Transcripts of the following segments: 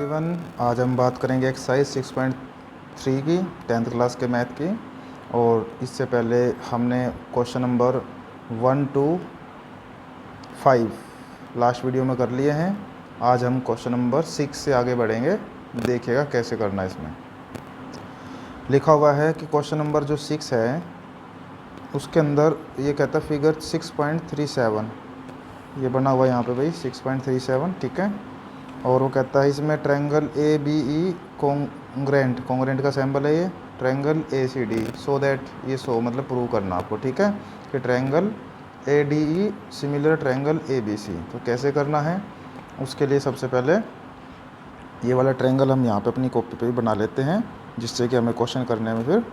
Everyone, आज हम बात करेंगे एक्सरसाइज 6.3 की 10th क्लास के मैथ की। और इससे पहले हमने question number 1 to 5 last video में कर लिए हैं। आज हम क्वेश्चन नंबर 6 से आगे बढ़ेंगे। देखिएगा कैसे करना है। इसमें लिखा हुआ है कि क्वेश्चन नंबर जो 6 है उसके अंदर ये कहता है फिगर 6.37 ये बना हुआ है यहाँ पे भाई 6.37, ठीक है। और वो कहता है इसमें triangle A B E congruent का सैम्बल है ये triangle A C D, so that ये मतलब प्रूव करना आपको, ठीक है, कि triangle A D E similar triangle A B C. तो कैसे करना है उसके लिए सबसे पहले ये वाला ट्रायंगल हम यहाँ पे अपनी कॉपी पे बना लेते हैं, जिससे कि हमें क्वेश्चन करने में फिर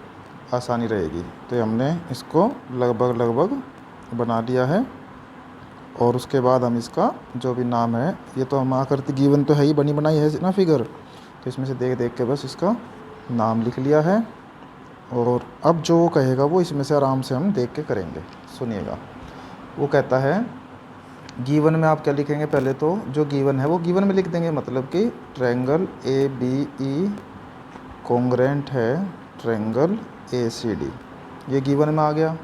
आसानी रहेगी। तो हमने इसको लगभग बना लिया है। और उसके बाद हम इसका जो भी नाम है, ये तो हम आकृति गिवन तो है ही, बनी बनाई है ना फिगर, तो इसमें से देख के बस इसका नाम लिख लिया है। और अब जो वो कहेगा वो इसमें से आराम से हम देख के करेंगे। सुनिएगा, वो कहता है गिवन में आप क्या लिखेंगे, पहले तो जो गिवन है वो गिवन में लिख देंगे, मतलब कि triangle A B E congruent है ट्रायंगल ए सी डी, ये गिवन में आ गया।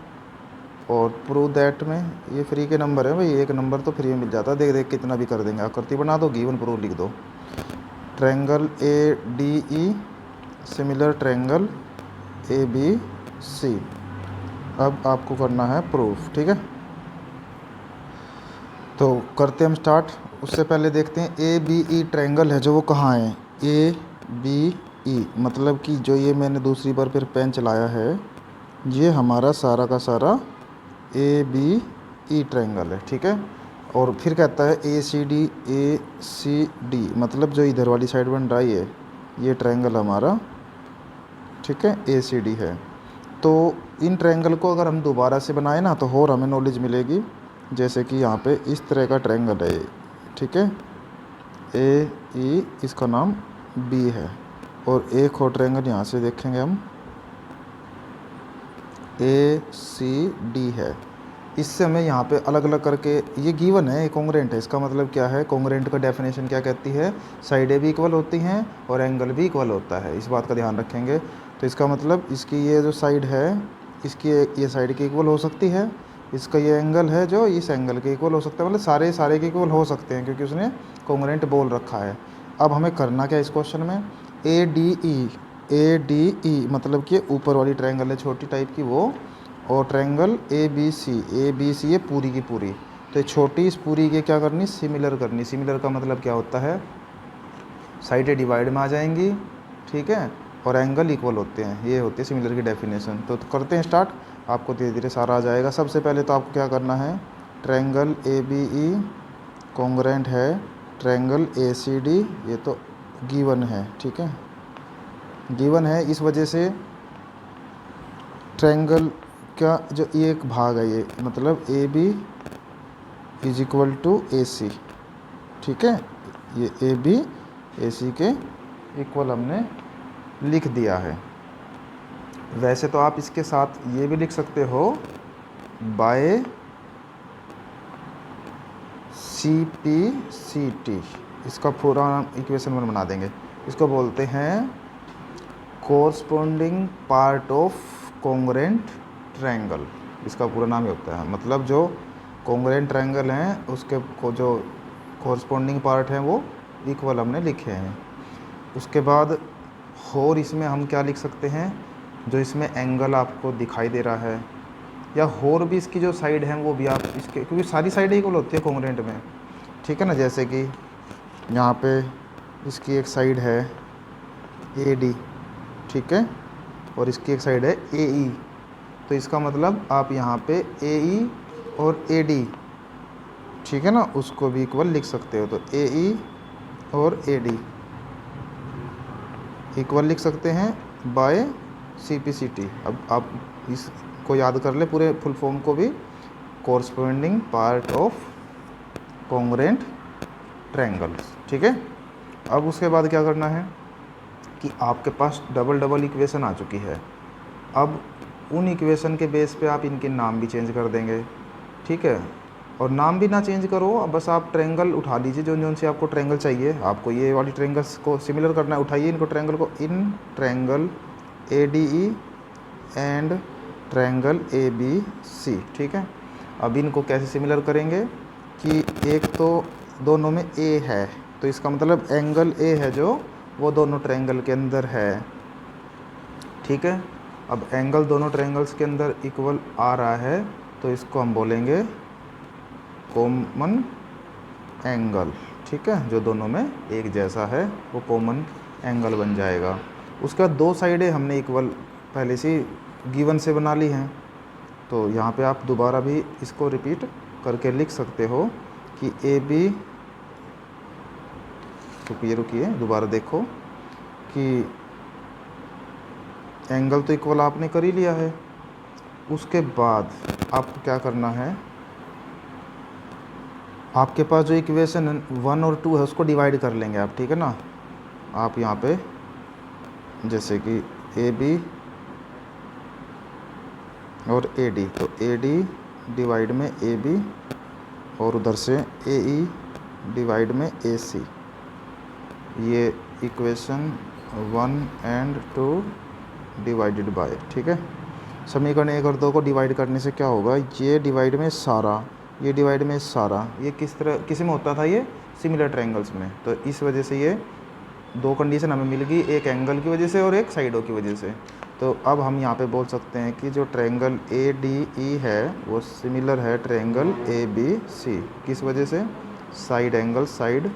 और प्रूव दैट में ये फ्री के नंबर है भाई, एक नंबर तो फ्री में मिल जाता है, देख कितना भी कर देंगे। आकृति बना दो, गिवन प्रूव लिख दो। Triangle A D E similar triangle A B C. अब आपको करना है प्रूफ, ठीक है। तो करते हम स्टार्ट। उससे पहले देखते हैं ए बी ई ट्रायंगल है जो वो कहाँ है, ए बी ई, मतलब कि जो ये मैंने दूसरी बार फिर पेन चलाया है, ये हमारा सारा का सारा ए बी ई ट्रायंगल है, ठीक है। और फिर कहता है ए सी डी, मतलब जो इधर वाली साइड बन रहा है ये ट्रायंगल हमारा, ठीक है, ए सी डी है। तो इन ट्रायंगल को अगर हम दोबारा से बनाए ना तो और हमें नॉलेज मिलेगी। जैसे कि यहाँ पे इस तरह का ट्रायंगल है, ठीक है, ए ई, इसका नाम बी है। और एक और ट्रायंगल यहाँ से देखेंगे हम, ए सी डी है। इससे हमें यहाँ पे अलग अलग करके, ये गिवन है, कॉन्ग्रेंट है, इसका मतलब क्या है, कॉन्ग्रेंट का डेफिनेशन क्या कहती है, साइडें भी इक्वल होती हैं और एंगल भी इक्वल होता है, इस बात का ध्यान रखेंगे। तो इसका मतलब इसकी ये जो साइड है, इसकी ये साइड की इक्वल हो सकती है, इसका ये एंगल है जो इस एंगल के इक्वल हो सकता है, मतलब सारे के इक्वल हो सकते हैं, क्योंकि उसने कॉन्ग्रेंट बोल रखा है। अब हमें करना क्या इस क्वेश्चन में, ए डी ई मतलब कि ऊपर वाली ट्रायंगल है छोटी टाइप की वो, और ट्रायंगल ए बी सी ये पूरी की पूरी। तो ये छोटी इस पूरी के क्या करनी, सिमिलर करनी। सिमिलर का मतलब क्या होता है, साइडें डिवाइड में आ जाएंगी, ठीक है, और एंगल इक्वल होते हैं, ये होती है सिमिलर की डेफिनेशन। तो करते हैं स्टार्ट, आपको धीरे धीरे सारा आ जाएगा। सबसे पहले तो आपको क्या करना है, triangle A B E congruent है ट्रायंगल ए सी डी, ये तो गिवन है, ठीक है, गिवन है। इस वजह से ट्रायंगल का जो ये एक भाग है, ये मतलब A B is equal to A C, ठीक है, ये ए बी ए सी के इक्वल हमने लिख दिया है। वैसे तो आप इसके साथ ये भी लिख सकते हो, by C P C T, इसका पूरा इक्वेशन वन बना देंगे। इसको बोलते हैं corresponding part of congruent triangle, इसका पूरा नाम ही होता है। मतलब जो कॉन्ग्रेंट ट्रायंगल हैं उसके को जो कोरस्पोंडिंग पार्ट हैं वो इक्वल हमने लिखे हैं। उसके बाद और इसमें हम क्या लिख सकते हैं, जो इसमें एंगल आपको दिखाई दे रहा है, या और भी इसकी जो साइड है वो भी आप इसके, क्योंकि सारी साइडें इक्वल होती है कॉन्ग्रेंट में, ठीक है ना। जैसे कि यहाँ पे इसकी एक साइड है ए डी, ठीक है, और इसकी एक साइड है ए ई, तो इसका मतलब आप यहाँ पे ए ई और ए डी, ठीक है ना, उसको भी इक्वल लिख सकते हो। तो ए ई और ए डी इक्वल लिख सकते हैं by C P C T. अब आप इसको याद कर ले पूरे फुल फॉर्म को भी, corresponding part of congruent triangles, ठीक है। अब उसके बाद क्या करना है कि आपके पास डबल इक्वेशन आ चुकी है। अब उन इक्वेशन के बेस पे आप इनके नाम भी चेंज कर देंगे, ठीक है। और नाम भी ना चेंज करो, अब बस आप ट्रायंगल उठा लीजिए जो जो से आपको ट्रायंगल चाहिए। आपको ये वाली ट्रायंगल्स को सिमिलर करना है, उठाइए इनको ट्रायंगल को। In triangle ADE and triangle ABC, ठीक है। अब इनको कैसे सिमिलर करेंगे कि एक तो दोनों में A है, तो इसका मतलब एंगल A है जो वो दोनों ट्रायंगल के अंदर है, ठीक है। अब एंगल दोनों ट्रायंगल्स के अंदर इक्वल आ रहा है, तो इसको हम बोलेंगे कॉमन एंगल, ठीक है। जो दोनों में एक जैसा है वो कॉमन एंगल बन जाएगा। उसके बाद दो साइडें हमने इक्वल पहले से गिवन से बना ली हैं, तो यहाँ पे आप दोबारा भी इसको रिपीट करके लिख सकते हो कि AB, रुकिए दोबारा देखो कि एंगल तो इक्वल आपने कर ही लिया है। उसके बाद आपको क्या करना है, आपके पास जो इक्वेशन 1 और 2 है उसको डिवाइड कर लेंगे आप, ठीक है ना। आप यहाँ पे जैसे कि AB और AD, तो AD डिवाइड में AB और उधर से AE डिवाइड में AC, ये इक्वेशन 1 एंड 2 डिवाइडेड बाय, ठीक है। समीकरण 1 और 2 को डिवाइड करने से क्या होगा, ये डिवाइड में सारा, ये डिवाइड में सारा, ये किस में होता था, ये सिमिलर ट्रायंगल्स में। तो इस वजह से ये दो कंडीशन हमें मिल गई, एक एंगल की वजह से और एक साइडों की वजह से। तो अब हम यहाँ पे बोल सकते हैं कि जो ट्रायंगल ADE है वो सिमिलर है ट्रायंगल ABC, किस वजह से, साइड एंगल, साइड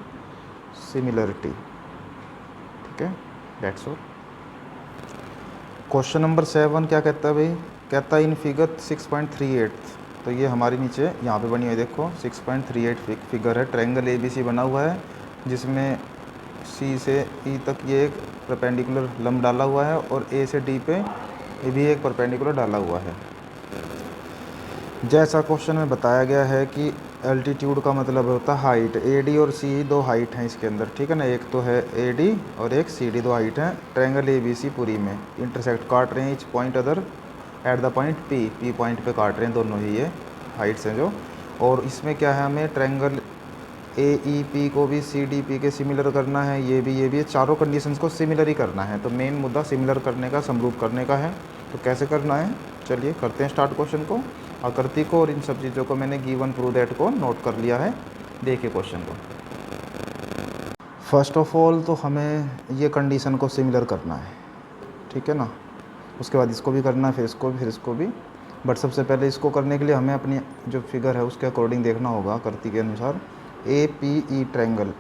सिमिलरिटी, ठीक है। That's all. क्वेश्चन नंबर 7 क्या कहता है भाई, कहता है इन फिगर 6.38, तो ये हमारी नीचे यहाँ पे बनी हुई देखो 6.38 फिगर है। ट्रायंगल ABC बना हुआ है जिसमें C से E तक ये एक परपेंडिकुलर लंब डाला हुआ है और A से D पे ये भी एक परपेंडिकुलर डाला हुआ है। जैसा क्वेश्चन में बताया गया है कि एल्टीट्यूड का मतलब होता है हाइट। AD और CE दो हाइट हैं इसके अंदर, ठीक है ना। एक तो है AD और एक CD, दो हाइट हैं। ट्रायंगल ABC पूरी में इंटरसेक्ट काट रहे हैं each point other at the point P point पे काट रहे हैं दोनों ही ये हाइट्स हैं जो। और इसमें क्या है, हमें ट्रायंगल AEP को भी CDP के सिमिलर करना है, ये भी चारों कंडीशंस को सिमिलर ही करना है। तो मेन मुद्दा सिमिलर करने का, समरूप करने का है। तो कैसे करना है, चलिए करते हैं स्टार्ट क्वेश्चन को। आकृति को और इन सब चीज़ों को मैंने गिवन प्रूव दैट को नोट कर लिया है। देखिए क्वेश्चन को। फर्स्ट ऑफ ऑल तो हमें ये कंडीशन को सिमिलर करना है, ठीक है ना। उसके बाद इसको भी करना है, फिर इसको भी, फिर इसको भी। बट सबसे पहले इसको करने के लिए हमें अपनी जो फिगर है उसके अकॉर्डिंग देखना होगा, आकृति के अनुसार। APE ट्रायंगल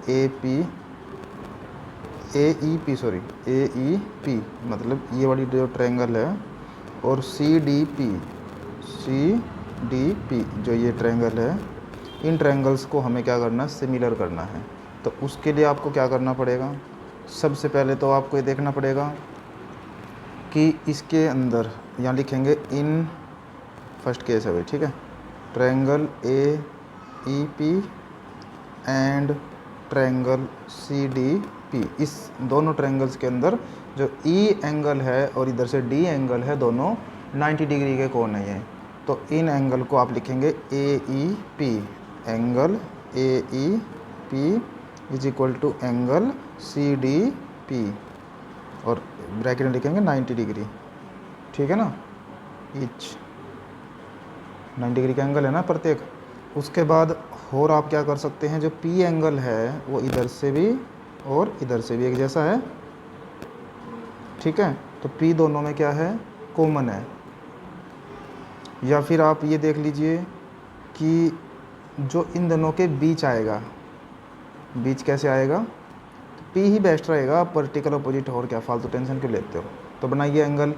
AEP मतलब ये वाली जो ट्रायंगल है, और CDP जो ये ट्रायंगल है, इन ट्रायंगल्स को हमें क्या करना है, सिमिलर करना है। तो उसके लिए आपको क्या करना पड़ेगा, सबसे पहले तो आपको ये देखना पड़ेगा कि इसके अंदर यहाँ लिखेंगे इन, फर्स्ट केस है भाई, ठीक है। Triangle AEP and triangle CDP, इस दोनों ट्रायंगल्स के अंदर जो E एंगल है और इधर से D एंगल है, दोनों 90 डिग्री के कोण है ये। तो इन एंगल को आप लिखेंगे AEP, angle AEP is equal to angle CDP, और ब्रैकेट में लिखेंगे 90 डिग्री, ठीक है ना। ईच 90 डिग्री का एंगल है ना प्रत्येक। उसके बाद और आप क्या कर सकते हैं, जो P एंगल है वो इधर से भी और इधर से भी एक जैसा है, ठीक है। तो P दोनों में क्या है, कॉमन है। या फिर आप ये देख लीजिए कि जो इन दोनों के बीच आएगा, बीच कैसे आएगा, तो P ही बेस्ट रहेगा, वर्टिकल अपोजिट, और क्या फालतू टेंशन क्यों लेते हो। तो बनाइए एंगल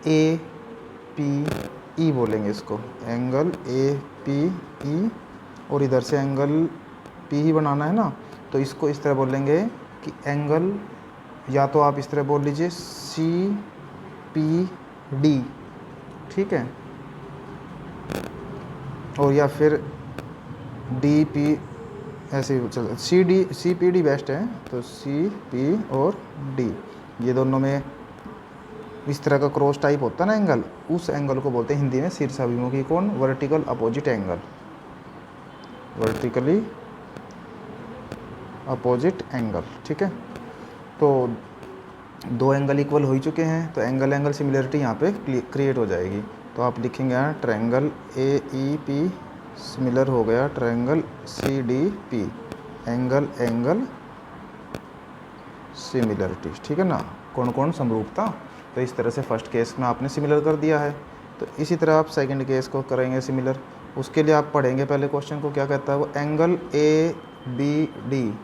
APE बोलेंगे इसको, एंगल APE, और इधर से एंगल P ही बनाना है ना। तो इसको इस तरह बोलेंगे कि एंगल, या तो आप इस तरह बोल लीजिए CPD, ठीक है, और या फिर DP, ऐसे चल CPD बेस्ट है। तो CP और D, ये दोनों में इस तरह का क्रॉस टाइप होता है ना एंगल, उस एंगल को बोलते हैं हिंदी में शीर्षाभिमुखी कोण, vertical opposite angle, vertically opposite angle. ठीक है, तो दो एंगल इक्वल हो ही चुके हैं, तो एंगल एंगल सिमिलरिटी यहाँ पे क्रिएट हो जाएगी। तो आप लिखेंगे यहाँ triangle A E P similar हो गया triangle C D P, angle angle similarity. ठीक है ना, कौन कौन समरूपता। तो इस तरह से फर्स्ट केस में आपने सिमिलर कर दिया है, तो इसी तरह आप सेकंड केस को करेंगे सिमिलर। उसके लिए आप पढ़ेंगे पहले क्वेश्चन को, क्या कहता है वो, एंगल ए बी डी।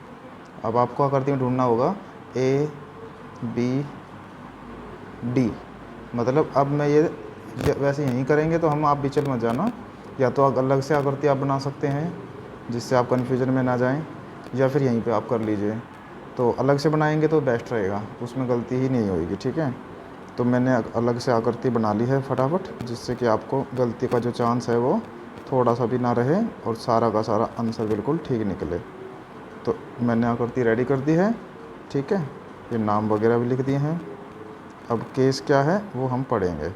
अब आपको आकृति में ढूंढना होगा ए बी डी, मतलब अब मैं ये वैसे यहीं करेंगे तो हम, आप बीचल मत जाना, या तो अलग से आकृति आप बना सकते हैं जिससे आप कन्फ्यूजन में ना जाएं, या फिर यहीं पे आप कर लीजिए। तो अलग से बनाएंगे तो बेस्ट रहेगा, उसमें गलती ही नहीं होगी। ठीक है, तो मैंने अलग से आकृति बना ली है फटाफट, जिससे कि आपको गलती का जो चांस है वो थोड़ा सा भी ना रहे और सारा का सारा आंसर बिल्कुल ठीक निकले। तो मैंने आकृति रेडी कर दी है। ठीक है, ये नाम वगैरह भी लिख दिए हैं। अब केस क्या है वो हम पढ़ेंगे।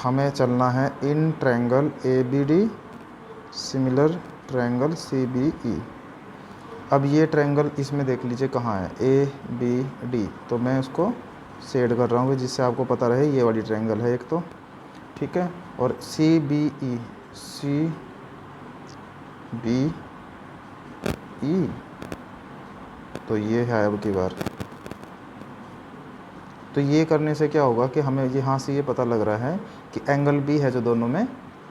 हमें चलना है in triangle A B D similar triangle C B E. अब ये ट्रायंगल इसमें देख लीजिए कहाँ है, ए बी डी, तो मैं उसको शेड कर रहा हूँ जिससे आपको पता रहे ये वाली ट्रायंगल है एक तो। ठीक है, और सी बी ई, तो ये है अब की बार। तो ये करने से क्या होगा कि हमें यहाँ से ये पता लग रहा है कि एंगल बी है जो दोनों में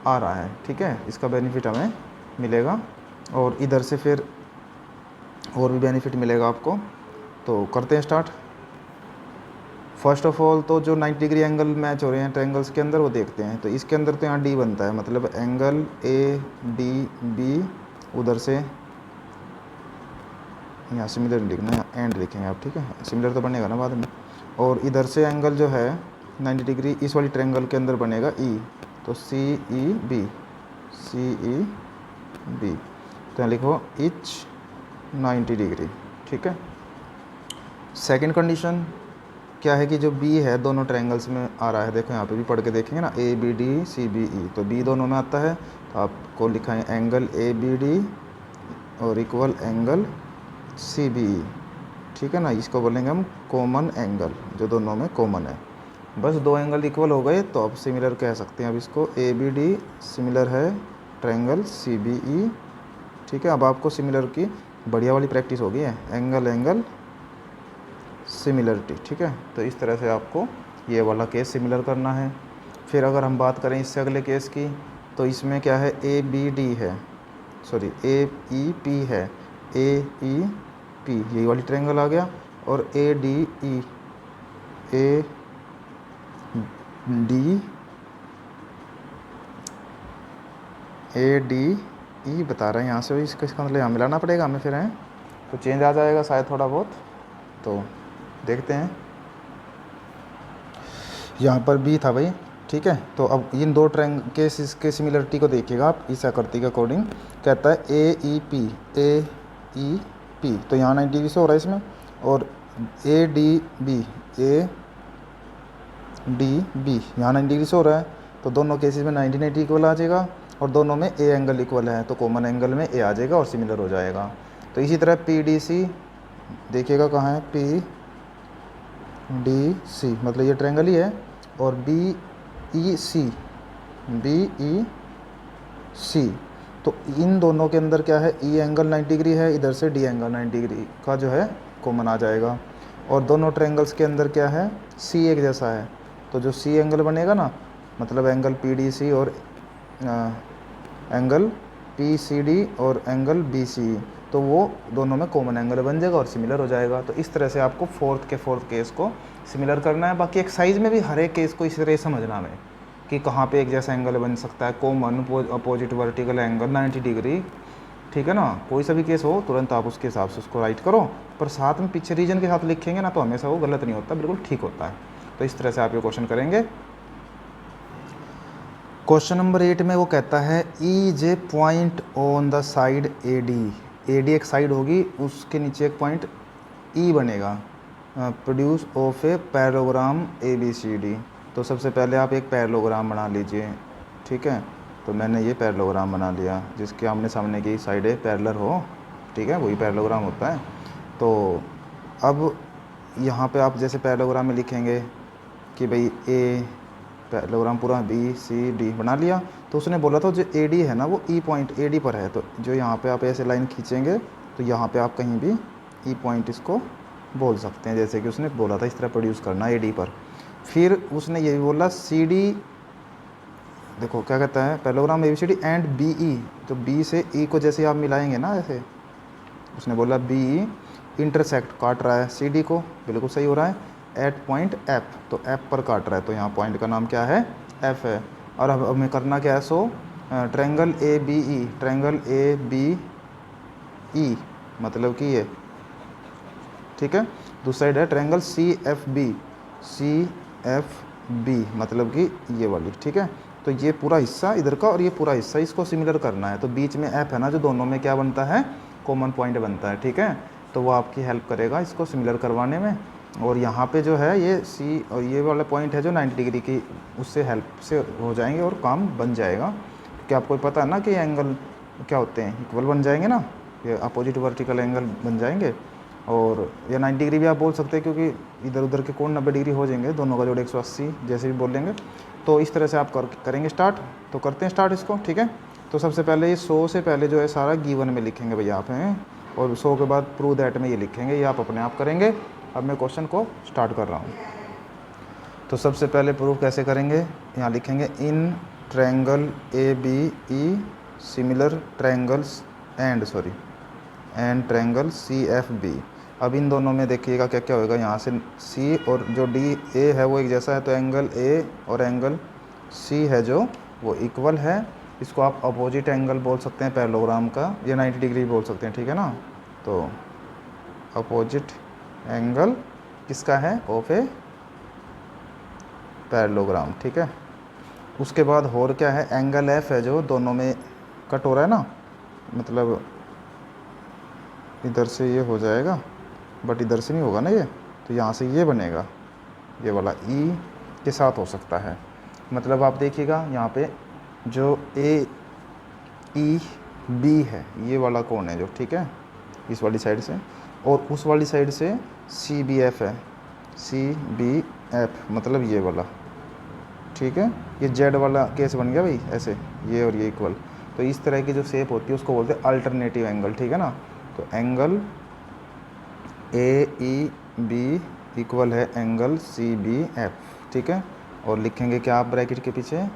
आ रहा है। ठीक है, इसका बेनिफिट हमें मिलेगा, और इधर से फिर और भी बेनिफिट मिलेगा आपको। तो करते हैं स्टार्ट। फर्स्ट ऑफ ऑल तो जो 90 डिग्री एंगल मैच हो रहे हैं ट्रायंगल्स के अंदर वो देखते हैं। तो इसके अंदर तो यहाँ डी बनता है, मतलब एंगल ए डी बी, उधर से यहाँ सिमिलर लिखना है, एंड लिखेंगे आप। ठीक है, सिमिलर तो बनेगा ना बाद में। और इधर से एंगल जो है 90 डिग्री इस वाली ट्रायंगल के अंदर बनेगा ई, तो सी ई बी, तो यहाँ लिखो इच 90 डिग्री। ठीक है, सेकंड कंडीशन क्या है कि जो बी है दोनों ट्रायंगल्स में आ रहा है, देखो यहाँ पे भी पढ़ के देखेंगे ना, A B D C B E, तो बी दोनों में आता है, तो आपको लिखा है एंगल ए बी डी और equal angle C B E. ठीक है ना, इसको बोलेंगे हम कॉमन एंगल, जो दोनों में कॉमन है। बस दो एंगल इक्वल हो गए तो अब सिमिलर कह सकते हैं। अब इसको ए बी डी सिमिलर है ट्रायंगल सी बी ई। ठीक है, अब आपको सिमिलर की बढ़िया वाली प्रैक्टिस हो गई है, एंगल एंगल सिमिलरिटी। ठीक है, तो इस तरह से आपको ये वाला केस सिमिलर करना है। फिर अगर हम बात करें इससे अगले केस की, तो इसमें क्या है, ए बी डी है, सॉरी ए ई पी है, ए ई पी यही वाली ट्रायंगल आ गया, और ए डी ई, ए डी ई बता रहे हैं यहाँ से, इसका मतलब यहाँ मिलाना पड़ेगा हमें फिर, हैं तो चेंज आ जाएगा शायद थोड़ा बहुत। तो देखते हैं, यहाँ पर बी था भाई। ठीक है, तो अब इन दो ट्रायंगल के इसके सिमिलरिटी को देखिएगा आप इस आकृति के अकॉर्डिंग। कहता है ए ई पी, तो यहाँ 90 डिग्री से हो रहा है इसमें, और ए डी बी यहाँ 90 डिग्री से हो रहा है, तो दोनों केसेस में 90 इक्वल आ जाएगा, और दोनों में ए एंगल इक्वल है, तो कॉमन एंगल में ए आ जाएगा और सिमिलर हो जाएगा। तो इसी तरह पी डी सी देखिएगा कहाँ है, पी डी सी मतलब ये ट्रायंगल ही है, और बी ई सी, तो इन दोनों के अंदर क्या है, ई एंगल 90 डिग्री है, इधर से डी एंगल 90 डिग्री का जो है कॉमन आ जाएगा। और दोनों ट्रायंगल्स के अंदर क्या है, सी एक जैसा है, तो जो सी एंगल बनेगा ना, मतलब एंगल पी डी सी और एंगल पी सी डी और एंगल बी सी, तो वो दोनों में कॉमन एंगल बन जाएगा और सिमिलर हो जाएगा। तो इस तरह से आपको फोर्थ केस को सिमिलर करना है। बाकी एक्सरसाइज में भी हर एक केस को इस तरह समझना है कि कहाँ पे एक जैसा एंगल बन सकता है, common opposite vertical angle 90 degree. ठीक है ना, कोई सा भी केस हो तुरंत आप उसके हिसाब से उसको राइट करो, पर साथ में पीछे रीजन के साथ लिखेंगे ना तो हमेशा वो गलत नहीं होता, बिल्कुल ठीक होता है। तो इस तरह से आप ये क्वेश्चन करेंगे। क्वेश्चन नंबर 8 में वो कहता है E J point on the side A D एक साइड होगी, उसके नीचे एक पॉइंट ई बनेगा, produce of a parallelogram A B C D. तो सबसे पहले आप एक पैरेललोग्राम बना लीजिए। ठीक है, तो तो मैंने ये पैरेललोग्राम बना लिया जिसके आमने सामने की साइडें पैरेलल हो, ठीक है, वही पैरेललोग्राम होता है। तो अब यहाँ पे आप जैसे पैरेललोग्राम में लिखेंगे कि भाई ए पैरेललोग्राम पूरा बी सी डी बना लिया, तो उसने बोला था जो ए डी है ना वो ई पॉइंट ए डी पर है, तो जो यहाँ पे आप ऐसे लाइन खींचेंगे तो यहाँ पे आप कहीं भी ई पॉइंट इसको बोल सकते हैं, जैसे कि उसने बोला था इस तरह प्रोड्यूस करना ए डी पर। फिर उसने ये भी बोला सी डी, देखो क्या कहता है parallelogram A B C D and B E, तो बी से ई को जैसे आप मिलाएंगे ना ऐसे, उसने बोला बी ई इंटरसेक्ट काट रहा है सी डी को, बिल्कुल सही हो रहा है, एट पॉइंट एफ, तो एफ पर काट रहा है, तो यहाँ पॉइंट का नाम क्या है एफ है। और अब हमें करना क्या है, so triangle A B E, triangle A B E मतलब कि ये, ठीक है। दूसरी साइड है ट्रायंगल सी एफ बी मतलब कि ये वाली, ठीक है। तो ये पूरा हिस्सा इधर का और ये पूरा हिस्सा इसको सिमिलर करना है, तो बीच में एफ है ना जो दोनों में क्या बनता है कॉमन पॉइंट बनता है, ठीक है। तो वो आपकी हेल्प करेगा इसको सिमिलर करवाने में। और यहाँ पे जो है ये सी और ये वाला पॉइंट है जो 90 डिग्री की, उससे हेल्प से हो जाएंगे और काम बन जाएगा, क्योंकि आपको पता है ना कि एंगल क्या होते हैं, इक्वल बन जाएंगे ना, ये अपोजिट वर्टिकल एंगल बन जाएंगे। और ये 90 डिग्री भी आप बोल सकते हैं क्योंकि इधर उधर के कोण 90 डिग्री हो जाएंगे, दोनों का जोड़ 180 जैसे भी बोल लेंगे। तो इस तरह से आप करेंगे स्टार्ट, तो करते हैं स्टार्ट इसको, ठीक है। तो सबसे पहले ये 100 से पहले जो है सारा गिवन में लिखेंगे भैया आप हैं, और 100 के बाद प्रूव दैट में ये लिखेंगे, ये आप अपने आप करेंगे। अब मैं क्वेश्चन को स्टार्ट कर रहा हूँ। तो सबसे पहले प्रूव कैसे करेंगे, यहाँ लिखेंगे in triangle A B E similar triangles and triangle C F B. अब इन दोनों में देखिएगा क्या क्या होएगा, यहाँ से सी और जो डी ए है वो एक जैसा है, तो एंगल ए और एंगल सी है जो वो इक्वल है। इसको आप अपोजिट एंगल बोल सकते हैं पैरेललोग्राम का, या 90 डिग्री बोल सकते हैं, ठीक है ना। तो अपोजिट एंगल किसका है, ऑफ ए पैरेललोग्राम, ठीक है। उसके बाद और क्या है, एंगल एफ है जो दोनों में कट हो रहा है ना, मतलब इधर से ये हो जाएगा बट इधर से नहीं होगा ना ये, तो यहाँ से ये बनेगा, ये वाला ई के साथ हो सकता है। मतलब आप देखिएगा यहाँ पे जो ए ई बी है ये वाला कोण है जो, ठीक है, इस वाली साइड से, और उस वाली साइड से सी बी एफ है, सी बी एफ मतलब ये वाला, ठीक है। ये जेड वाला केस बन गया भाई, ऐसे ये और ये इक्वल। तो इस तरह की जो शेप होती है उसको बोलते हैं अल्टरनेटिव एंगल, ठीक है ना। तो angle A E B equal है एंगल सी बी एफ, ठीक है। और लिखेंगे क्या आप ब्रैकेट के पीछे,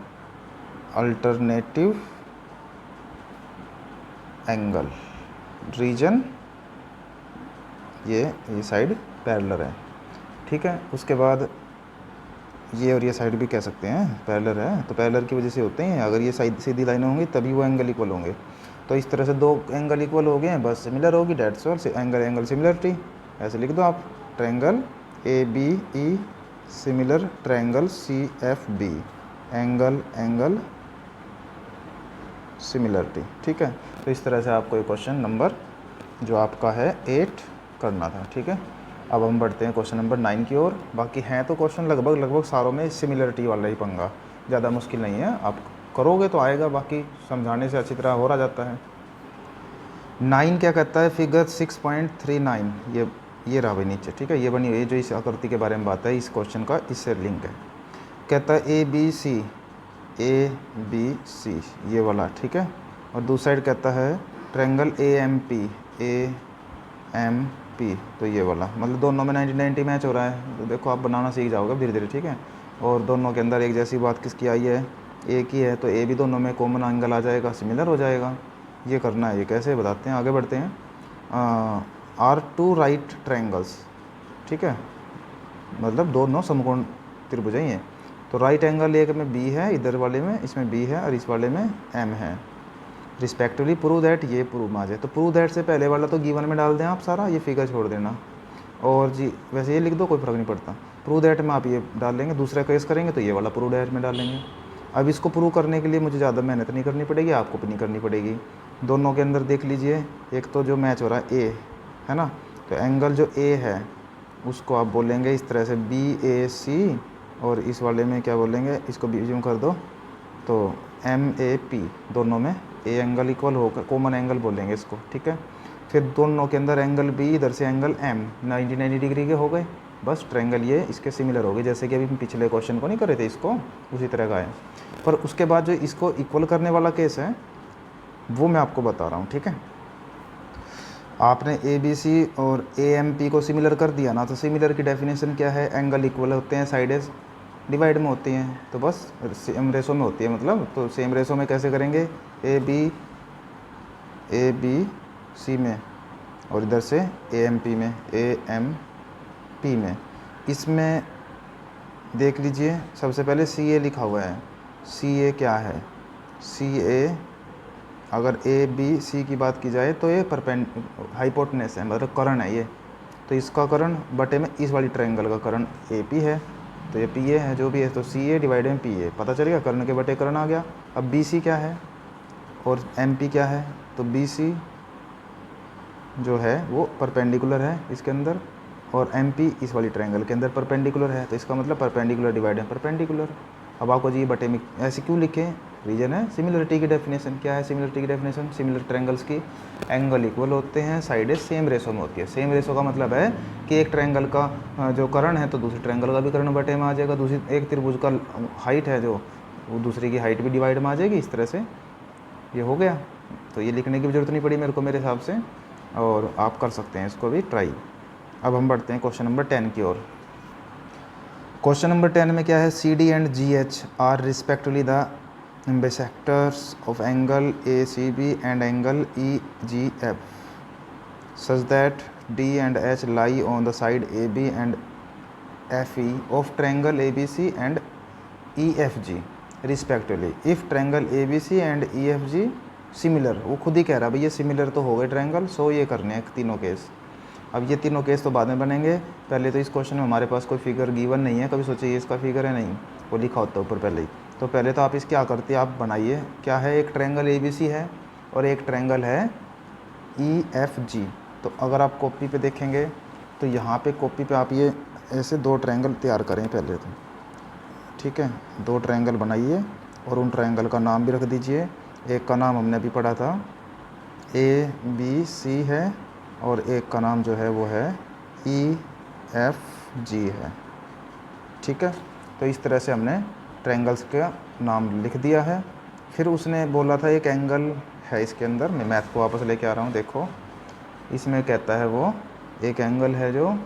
अल्टरनेटिव एंगल रीजन, ये साइड पैरेलल है, ठीक है। उसके बाद ये और ये साइड भी कह सकते हैं पैरेलल है, तो पैरेलल की वजह से होते हैं, अगर ये साइड सीधी लाइनें होंगी तभी वो एंगल इक्वल होंगे। तो इस तरह से दो एंगल इक्वल हो गए हैं, बस सिमिलर होगी, डेट्स ऑल, एंगल सिमिलरिटी ऐसे लिख दो आप, triangle A B E similar triangle C F B, angle similarity, ठीक है। तो इस तरह से आपको ये क्वेश्चन नंबर जो आपका है 8 करना था, ठीक है। अब हम बढ़ते हैं क्वेश्चन नंबर 9 की ओर। बाकी हैं तो क्वेश्चन लगभग सारों में सिमिलरिटी वाला ही पंगा, ज़्यादा मुश्किल नहीं है, आप करोगे तो आएगा, बाकी समझाने से अच्छी तरह हो रहा जाता है। 9 क्या कहता है, फिगर 6.39, ये रहा भाई नीचे, ठीक है, ये बनी हुई है जो इस आकृति के बारे में बात है, इस क्वेश्चन का इससे लिंक है। कहता है ए बी सी ये वाला, ठीक है। और दूसरी साइड कहता है ट्रायंगल ए एम पी, तो ये वाला, मतलब दोनों में 90-90 मैच हो रहा है। तो देखो आप बनाना सीख जाओगे धीरे धीरे, ठीक है। और दोनों के अंदर एक जैसी बात किसकी आई है, ए की है, तो ए भी दोनों में कॉमन एंगल आ जाएगा, सिमिलर हो जाएगा। ये करना है, ये कैसे बताते हैं, आगे बढ़ते हैं। आर टू राइट ट्रायंगल्स, ठीक है, मतलब दोनों समकोण त्रिभुज हैं। तो राइट एंगल एक में बी है, इधर वाले में इसमें बी है और इस वाले में एम है रिस्पेक्टिवली। प्रूव दैट, ये प्रूव आ जाए, तो प्रूव दैट से पहले वाला तो गिवन में डाल दें आप सारा, ये फिगर छोड़ देना, और जी वैसे ये लिख दो, कोई फ़र्क नहीं पड़ता। प्रूव दैट में आप ये डाल लेंगे, दूसरा केस करेंगे तो ये वाला प्रूव दैट में डाल लेंगे। अब इसको प्रूव करने के लिए मुझे ज़्यादा मेहनत नहीं करनी पड़ेगी, आपको भी नहीं करनी पड़ेगी। दोनों के अंदर देख लीजिए, एक तो जो मैच हो रहा है ए है ना, तो एंगल जो ए है उसको आप बोलेंगे इस तरह से बी ए सी, और इस वाले में क्या बोलेंगे, इसको बीच में कर दो, तो MAP दोनों में ए एंगल इक्वल होकर कॉमन एंगल बोलेंगे इसको, ठीक है। फिर दोनों के अंदर एंगल बी, इधर से एंगल M 90 डिग्री के हो गए, बस ट्रायंगल ये इसके सिमिलर हो गए, जैसे कि अभी हम पिछले क्वेश्चन को नहीं कर रहे थे, इसको उसी तरह का है। पर उसके बाद जो इसको इक्वल करने वाला केस है वो मैं आपको बता रहा हूँ, ठीक है। आपने ABC और AMP को सिमिलर कर दिया ना, तो सिमिलर की डेफिनेशन क्या है, एंगल इक्वल होते हैं, साइडें डिवाइड में होती हैं, तो बस सेम रेशो में होती है, मतलब तो सेम रेशो में कैसे करेंगे, ABC में और इधर से AMP में। इसमें देख लीजिए, सबसे पहले CA लिखा हुआ है। CA क्या है, CA अगर ABC की बात की जाए तो ये हाइपोटेनस है, मतलब कर्ण है ये, तो इसका कर्ण बटे में इस वाली ट्रायंगल का कर्ण AP है, तो ये PA है, जो भी है, तो CA डिवाइड में PA पता चल गया, कर्ण के बटे कर्ण आ गया। अब BC क्या है और MP क्या है, तो BC जो है वो परपेंडिकुलर है इसके अंदर, और MP इस वाली ट्रायंगल के अंदर परपेंडिकुलर है, तो इसका मतलब परपेंडिकुलर डिवाइड में परपेंडिकुलर। अब आपको जी बटे में ऐसे क्यों लिखे, रीजन है सिमिलरिटी की डेफिनेशन। क्या है सिमिलरिटी की डेफिनेशन, सिमिलर ट्रायंगल्स की एंगल इक्वल होते हैं, साइडें सेम रेशो में होती है। सेम रेशो का मतलब है कि एक ट्रायंगल का जो कर्ण है तो दूसरे ट्रायंगल का भी कर्ण बटे में आ जाएगा, दूसरी एक त्रिभुज का हाइट है जो, वो दूसरी की हाइट भी डिवाइड में आ जाएगी, इस तरह से ये हो गया। तो ये लिखने की जरूरत नहीं पड़ी मेरे को, मेरे हिसाब से, और आप कर सकते हैं इसको भी ट्राई। अब हम बढ़ते हैं क्वेश्चन नंबर 10 की ओर। क्वेश्चन नंबर 10 में क्या है, CD and GH are respectively the bisectors of angle ACB and angle EGF such that D and H lie on the side AB and FE of triangle ABC and EFG respectively. If triangle ABC and EFG similar, वो खुद ही कह रहा है भाई ये similar तो हो गए ट्रायंगल, सो ये करने हैं तीनों केस। अब ये तीनों केस तो बाद में बनेंगे, पहले तो इस क्वेश्चन में हमारे पास कोई फिगर गिवन नहीं है, कभी सोचिए ये इसका फिगर है, नहीं वो लिखा होता है ऊपर पहले ही। तो पहले तो आप इस क्या करते हैं, आप बनाइए, क्या है, एक ट्रायंगल ABC है और एक ट्रायंगल है EFG। तो अगर आप कॉपी पे देखेंगे तो यहाँ पे कॉपी पे आप ये ऐसे दो ट्रायंगल तैयार करें पहले तो, ठीक है, दो ट्रायंगल बनाइए और उन ट्रायंगल का नाम भी रख दीजिए। एक का नाम हमने अभी पढ़ा था ABC है और एक का नाम जो है वो है EFG है, ठीक है। तो इस तरह से हमने ट्रायंगल्स का नाम लिख दिया है। फिर उसने बोला था एक एंगल है इसके अंदर, मैं मैथ को वापस लेके आ रहा हूँ, देखो इसमें कहता है वो एक एंगल है जो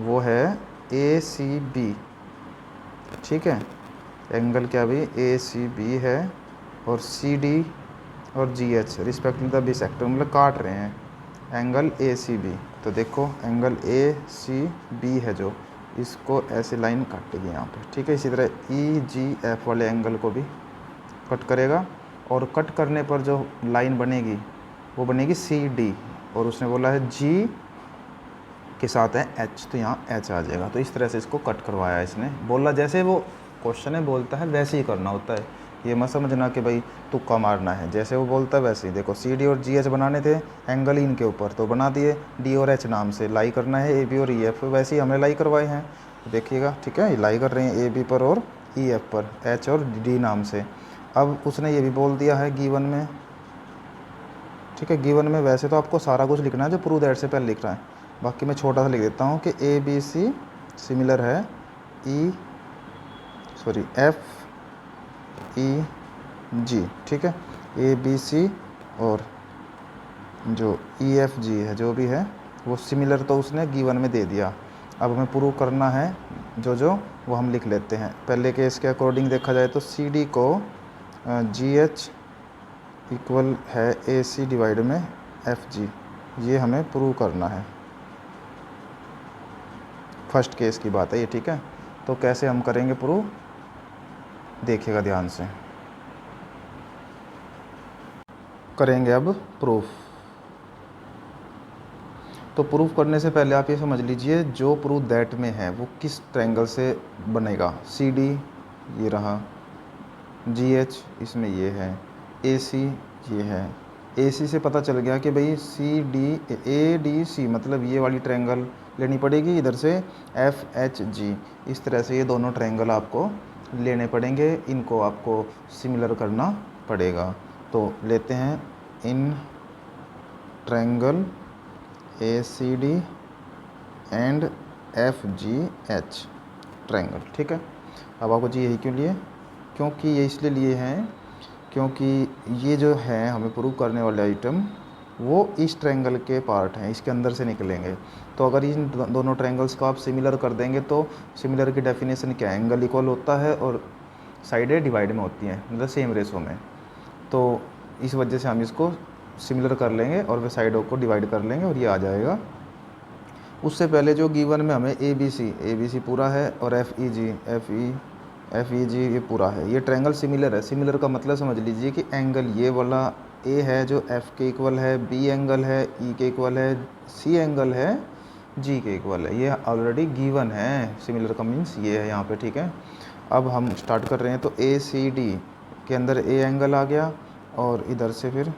वो है ACB, ठीक है, एंगल क्या भी ACB है, और CD और GH रिस्पेक्टिव द बिसेक्टर, मतलब काट रहे हैं एंगल ACB। तो देखो एंगल ACB है जो, इसको ऐसे लाइन काटेगी यहाँ पे, ठीक है। इसी तरह EGF वाले एंगल को भी कट करेगा, और कट करने पर जो लाइन बनेगी वो बनेगी CD, और उसने बोला है G के साथ है H, तो यहाँ H आ जाएगा। तो इस तरह से इसको कट करवाया इसने, बोला जैसे वो क्वेश्चन है बोलता है वैसे ही करना होता है, ये मत समझना कि भाई तुक्का मारना है, जैसे वो बोलता है वैसे ही। देखो CD और GH बनाने थे एंगल इनके ऊपर, तो बना दिए, D और H नाम से लाई करना है AB और EF, वैसे ही हमने लाई करवाए हैं, तो देखिएगा, ठीक है, ये लाई कर रहे हैं AB पर और EF पर, H और D नाम से। अब उसने ये भी बोल दिया है गिवन में, ठीक है, गिवन में वैसे तो आपको सारा कुछ लिखना है जो प्रूव दैट से पहले लिख रहा है, बाकी मैं छोटा सा लिख देता हूँ कि ABC सिमिलर है FEG, ठीक है, ABC और जो EFG है जो भी है वो सिमिलर, तो उसने गिवन में दे दिया। अब हमें प्रूव करना है जो वो हम लिख लेते हैं। पहले केस के अकॉर्डिंग देखा जाए तो CD को GH इक्वल है AC डिवाइड में FG, ये हमें प्रूव करना है, फर्स्ट केस की बात है ये, ठीक है। तो कैसे हम करेंगे प्रूव, देखिएगा ध्यान से, करेंगे अब प्रूफ। तो प्रूफ करने से पहले आप ये समझ लीजिए जो प्रूफ दैट में है वो किस ट्रायंगल से बनेगा। CD ये रहा, GH इसमें ये है, AC ये है। AC से पता चल गया कि भाई ADC मतलब ये वाली ट्रायंगल लेनी पड़ेगी, इधर से FHG, इस तरह से ये दोनों ट्रायंगल आपको लेने पड़ेंगे, इनको आपको सिमिलर करना पड़ेगा। तो लेते हैं in triangle ACD and FGH triangle, ठीक है। अब आपको जी यही क्यों लिए, क्योंकि ये इसलिए लिए हैं क्योंकि ये जो है हमें प्रूव करने वाले आइटम वो इस ट्रायंगल के पार्ट हैं, इसके अंदर से निकलेंगे। तो अगर इन दोनों ट्रायंगल्स को आप सिमिलर कर देंगे तो सिमिलर की डेफिनेशन क्या है, एंगल इक्वल होता है और साइडें डिवाइड में होती हैं, मतलब सेम रेशो में। तो इस वजह से हम इसको सिमिलर कर लेंगे और वे साइडों को डिवाइड कर लेंगे और ये आ जाएगा। उससे पहले जो गिवन में हमें ABC पूरा है और FEG ये पूरा है। ये ट्रायंगल सिमिलर है। सिमिलर का मतलब समझ लीजिए कि एंगल ये वाला A है जो F के इक्वल है, B एंगल है E के इक्वल है, C एंगल है G के इक्वल है। ये ऑलरेडी गिवन है। सिमिलर का मीन्स ये है यहाँ पे, ठीक है। अब हम स्टार्ट कर रहे हैं। तो ACD के अंदर A एंगल आ गया और इधर से फिर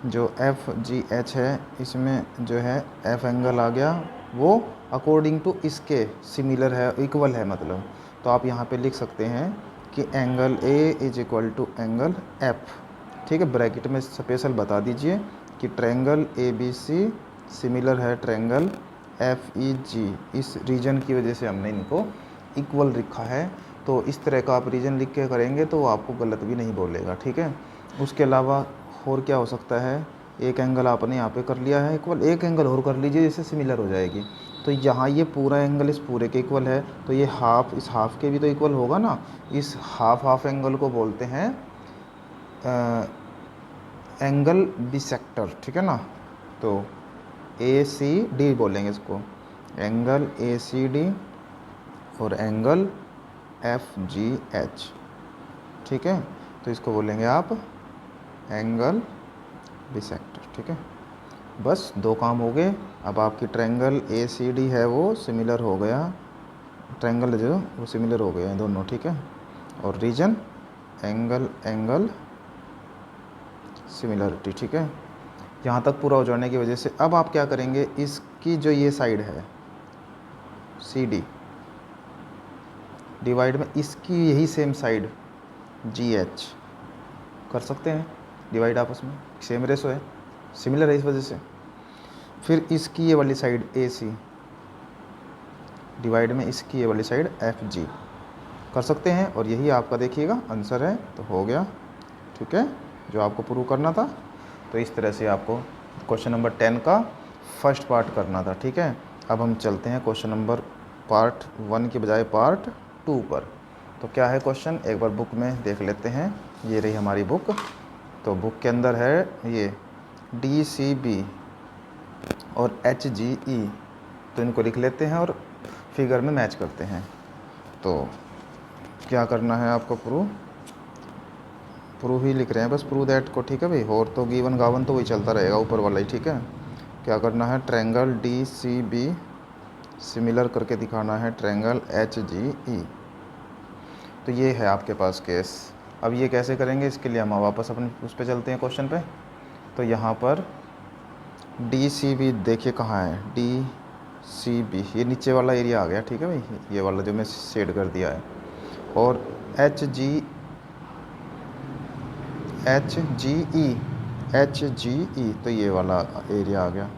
जो FGH है इसमें जो है F एंगल आ गया, वो अकॉर्डिंग टू इसके सिमिलर है, इक्वल है मतलब। तो आप यहाँ पे लिख सकते हैं कि angle A is equal to angle F, ठीक है। ब्रैकेट में स्पेशल बता दीजिए कि ट्रायंगल ABC सिमिलर है ट्रायंगल FEG। इस रीजन की वजह से हमने इनको इक्वल रखा है। तो इस तरह का आप रीजन लिख के करेंगे तो वो आपको गलत भी नहीं बोलेगा, ठीक है। उसके अलावा और क्या हो सकता है, एक एंगल आपने यहाँ पे कर लिया है इक्वल, एक एंगल और कर लीजिए जिससे सिमिलर हो जाएगी। तो यहाँ ये पूरा एंगल इस पूरे के इक्वल है, तो ये हाफ इस हाफ के भी तो इक्वल होगा ना। इस हाफ एंगल को बोलते हैं एंगल बिसेक्टर, ठीक है ना। तो ACD बोलेंगे इसको, एंगल ACD और एंगल FGH, ठीक है। तो इसको बोलेंगे आप एंगल बिसेक्टर, ठीक है। बस दो काम हो गए। अब आपकी ट्रायंगल ACD है वो सिमिलर हो गया, ट्रायंगल जो वो सिमिलर हो गए हैं दोनों, ठीक है। और रीजन एंगल सिमिलरिटी, ठीक है। यहाँ तक पूरा हो जाने की वजह से अब आप क्या करेंगे, इसकी जो ये साइड है CD डिवाइड में इसकी यही सेम साइड GH कर सकते हैं डिवाइड आपस में, सेम रेशो है, सिमिलर है इस वजह से। फिर इसकी ये वाली साइड AC डिवाइड में इसकी ये वाली साइड FG कर सकते हैं और यही आपका देखिएगा आंसर है। तो हो गया, ठीक है, जो आपको प्रूव करना था। तो इस तरह से आपको क्वेश्चन नंबर 10 का फर्स्ट पार्ट करना था, ठीक है। अब हम चलते हैं क्वेश्चन नंबर पार्ट 1 के बजाय पार्ट 2 पर। तो क्या है क्वेश्चन, एक बार बुक में देख लेते हैं। ये रही हमारी बुक। तो बुक के अंदर है ये DCB और HGE, तो इनको लिख लेते हैं और फिगर में मैच करते हैं। तो क्या करना है आपको, प्रूव ही लिख रहे हैं बस, प्रूव दैट को, ठीक है भाई। और तो गिवन गावन तो वही चलता रहेगा ऊपर वाला ही, ठीक है। क्या करना है, ट्रायंगल DCB सिमिलर करके दिखाना है ट्रायंगल HGE। तो ये है आपके पास केस। अब ये कैसे करेंगे, इसके लिए हम वापस अपने उस पर चलते हैं क्वेश्चन पे। तो यहाँ पर DCB देखिए कहाँ है, DCB ये नीचे वाला एरिया आ गया, ठीक है भाई, ये वाला जो मैं शेड कर दिया है। और HGE तो ये वाला एरिया आ गया।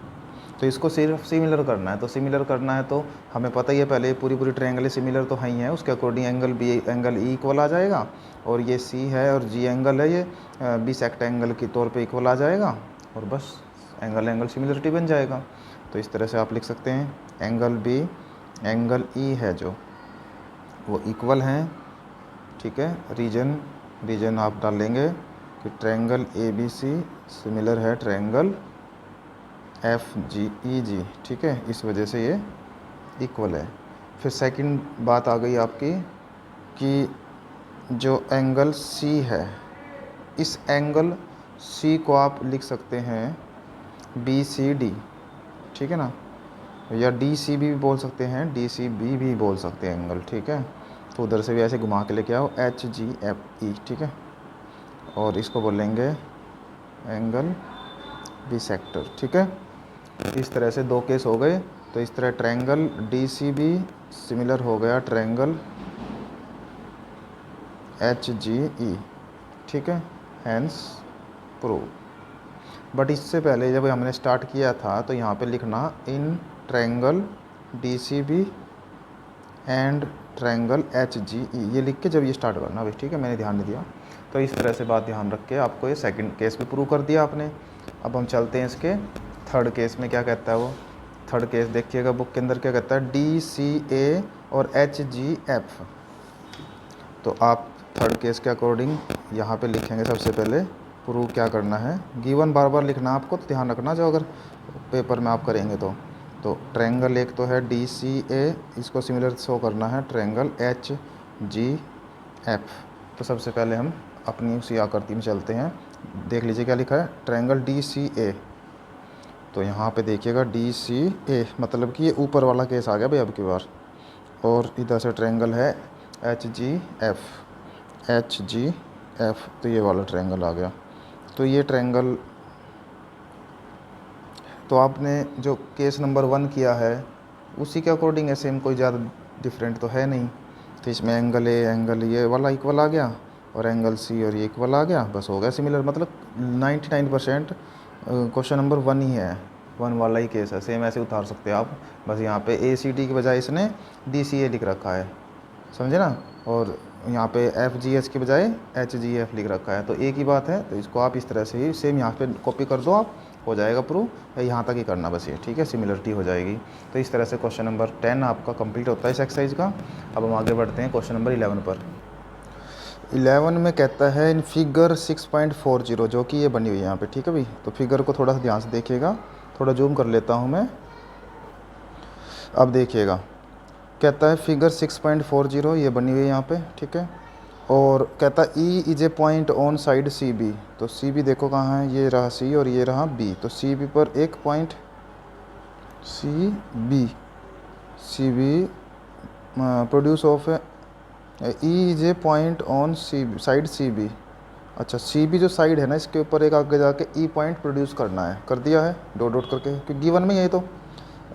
तो इसको सिर्फ सिमिलर करना है। तो सिमिलर करना है तो हमें पता ही है पहले पूरी ट्रायंगल सिमिलर तो है ही है, उसके अकॉर्डिंग एंगल E इक्वल आ जाएगा। और ये C है और G एंगल है, ये बिसेक्ट एंगल के तौर पे इक्वल आ जाएगा और बस एंगल सिमिलरिटी बन जाएगा। तो इस तरह से आप लिख सकते हैं एंगल E है जो वो इक्वल हैं, ठीक है। रीजन आप डालेंगे कि ट्रायंगल ABC सिमिलर है ट्रायंगल FGEG, ठीक है, इस वजह से ये इक्वल है। फिर सेकंड बात आ गई आपकी कि जो एंगल C है, इस एंगल C को आप लिख सकते हैं BCD, ठीक है ना, या DCB भी बोल सकते हैं, DCB भी बोल सकते हैं एंगल, ठीक है। तो उधर से भी ऐसे घुमा के लेके आओ HGFE, ठीक है। और इसको बोलेंगे एंगल बिसेक्टर, ठीक है। इस तरह से दो केस हो गए। तो इस तरह ट्रायंगल DCB सिमिलर हो गया ट्रायंगल HGE, ठीक है। Hence prove. बट इससे पहले जब हमने स्टार्ट किया था तो यहाँ पे लिखना in triangle DCB and triangle HGE, ये लिख के जब ये स्टार्ट करना भाई, ठीक है। मैंने ध्यान नहीं दिया, तो इस तरह से बात ध्यान रख के आपको ये सेकंड केस भी प्रूव कर दिया आपने। अब हम चलते हैं इसके थर्ड केस में, क्या कहता है वो थर्ड केस देखिएगा बुक के अंदर क्या कहता है, DCA और HGF। तो आप थर्ड केस के अकॉर्डिंग यहाँ पे लिखेंगे सबसे पहले प्रूव क्या करना है। गिवन बार बार लिखना आपको, तो ध्यान रखना जो अगर पेपर में आप करेंगे तो ट्रायंगल एक तो है DCA, इसको सिमिलर शो करना है ट्रायंगल HGF। तो सबसे पहले हम अपनी उसी आकृति में चलते हैं, देख लीजिए क्या लिखा है, ट्रायंगल DCA। तो यहाँ पे देखिएगा DCA मतलब कि ये ऊपर वाला केस आ गया भाई अब की बार, और इधर से ट्रायंगल है HGF, तो ये वाला ट्रायंगल आ गया। तो ये ट्रायंगल, तो आपने जो केस नंबर 1 किया है उसी के अकॉर्डिंग है सेम, कोई ज़्यादा डिफरेंट तो है नहीं। तो इसमें एंगल ये वाला इक्वल आ गया और एंगल C और ये इक्वल आ गया, बस हो गया सिमिलर। मतलब 99% क्वेश्चन नंबर 1 ही है, 1 वाला ही केस है, सेम ऐसे उतार सकते हैं आप। बस यहाँ पे ACD की बजाय इसने DCA लिख रखा है, समझे ना, और यहाँ पे FGH की बजाय HGF लिख रखा है, तो एक ही बात है। तो इसको आप इस तरह से ही सेम यहाँ पे कॉपी कर दो, आप हो जाएगा प्रूफ। यहाँ तक ही करना बस ये, ठीक है, सिमिलरिटी हो जाएगी। तो इस तरह से क्वेश्चन नंबर 10 आपका कंप्लीट होता है इस एक्सरसाइज का। अब हम आगे बढ़ते हैं क्वेश्चन नंबर 11 पर। 11 में कहता है इन फिगर 6.40, जो कि ये बनी हुई है यहाँ पे, ठीक है भाई। तो फिगर को थोड़ा सा ध्यान से देखिएगा, थोड़ा जूम कर लेता हूँ मैं। अब देखिएगा कहता है फिगर 6.40 ये बनी हुई है यहाँ पे, ठीक है। और कहता है E is a point on side CB। तो CB देखो कहाँ है, ये रहा C और ये रहा B। तो CB पर एक point CB produce of E is a point on side CB। अच्छा, CB जो साइड है ना, इसके ऊपर एक आगे जाके E पॉइंट प्रोड्यूस करना है, कर दिया है डॉट डॉट करके, क्योंकि गिवन में यही तो।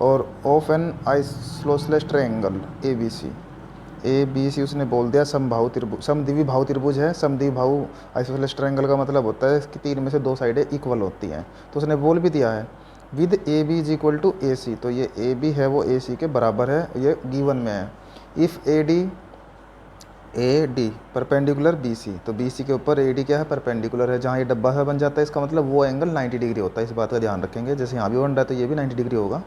और of N isosceles triangle ABC उसने बोल दिया समबाहु त्रिभुज, समद्विबाहु त्रिभुज है। समद्विबाहु आइसोसेलेस ट्रायंगल का मतलब होता है कि 3 में से 2 साइडें इक्वल होती हैं। तो उसने बोल भी दिया है with AB is equal to AC। तो ये AB है वो AC के बराबर है, ये गिवन में है। इफ़ AD परपेंडिकुलर BC, तो BC के ऊपर AD क्या है, परपेंडिकुलर है। जहाँ ये डब्बा है बन जाता है, इसका मतलब वो एंगल 90 डिग्री होता है। इस बात का ध्यान रखेंगे, जैसे यहाँ भी बन रहा है तो ये भी 90 डिग्री होगा।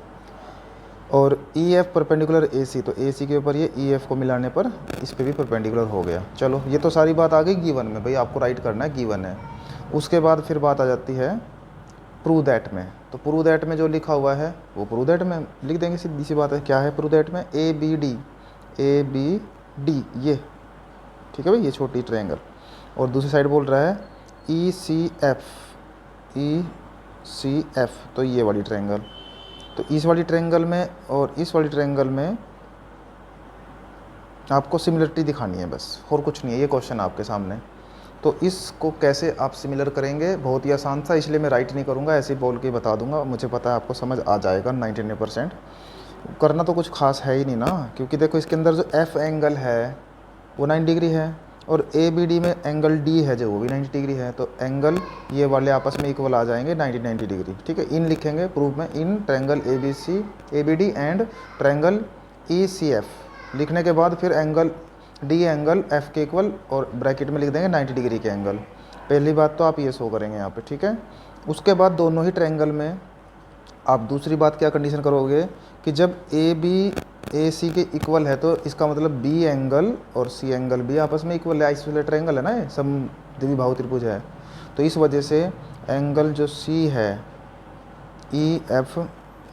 और EF परपेंडिकुलर AC, तो AC के ऊपर ये EF को मिलाने पर इस पे भी परपेंडिकुलर हो गया। चलो, ये तो सारी बात आ गई गिवन में, भाई आपको राइट करना है गिवन है। उसके बाद फिर बात आ जाती है प्रूव दैट में। तो प्रूव दैट में जो लिखा हुआ है वो प्रूव दैट में लिख देंगे, सीधी सी बात है। क्या है प्रूव दैट में, ABD ये, ठीक है भाई, ये छोटी ट्रायंगल। और दूसरी साइड बोल रहा है ECF, तो ये वाली ट्रायंगल। तो इस वाली ट्रायंगल में और इस वाली ट्रायंगल में आपको सिमिलरिटी दिखानी है, बस और कुछ नहीं है। ये क्वेश्चन आपके सामने, तो इसको कैसे आप सिमिलर करेंगे, बहुत ही आसान था, इसलिए मैं राइट नहीं करूँगा, ऐसे ही बोल के बता दूंगा। मुझे पता है आपको समझ आ जाएगा 99%। करना तो कुछ खास है ही नहीं ना, क्योंकि देखो इसके अंदर जो F एंगल है वो 90 डिग्री है, और ABD में एंगल D है जो वो भी 90 डिग्री है। तो एंगल ये वाले आपस में इक्वल आ जाएंगे 90 डिग्री, ठीक है। इन लिखेंगे प्रूफ में, in triangle ABD and triangle ECF लिखने के बाद फिर एंगल D एंगल F के इक्वल, और ब्रैकेट में लिख देंगे 90 डिग्री के एंगल। पहली बात तो आप ये शो करेंगे यहाँ पे, ठीक है। उसके बाद दोनों ही ट्रायंगल में आप दूसरी बात क्या कंडीशन करोगे कि जब AB AC के इक्वल है तो इसका मतलब B एंगल और C एंगल भी आपस में इक्वल है। आइसोसेलेस ट्रायंगल है ना, ये समद्विबाहु त्रिभुज है। तो इस वजह से एंगल जो C है EF,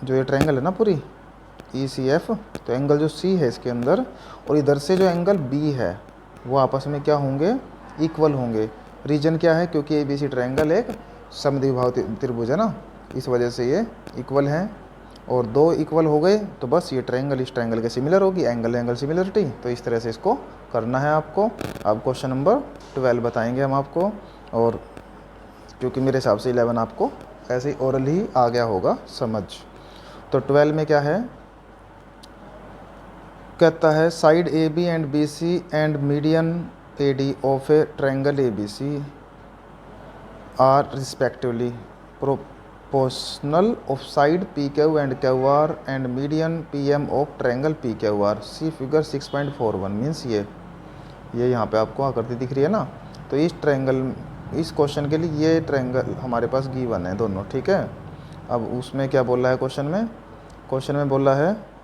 जो ये ट्रायंगल है ना पूरी ECF, तो एंगल जो C है इसके अंदर और इधर से जो एंगल B है वो आपस में क्या होंगे, इक्वल होंगे। रीजन क्या है, क्योंकि ABC ट्रायंगल एक समद्विबाहु त्रिभुज है ना, इस वजह से ये इक्वल हैं। और दो इक्वल हो गए तो बस ये ट्रायंगल इस ट्रायंगल के सिमिलर होगी, एंगल सिमिलरिटी। तो इस तरह से इसको करना है आपको। अब क्वेश्चन नंबर 12 बताएंगे हम आपको, और क्योंकि मेरे हिसाब से 11 आपको ऐसे ही ओरल ही आ गया होगा समझ। तो 12 में क्या है, कहता है side AB and BC and median AD of a triangle ABC are respectively proportional of side P Q and Q R and median P M of triangle P Q R, see figure 6.41। मीन्स ये यहाँ पे आपको आकृति दिख रही है ना, तो इस ट्रायंगल, इस क्वेश्चन के लिए ये ट्रायंगल हमारे पास गिवन है दोनों, ठीक है। अब उसमें क्या बोला है क्वेश्चन में बोला है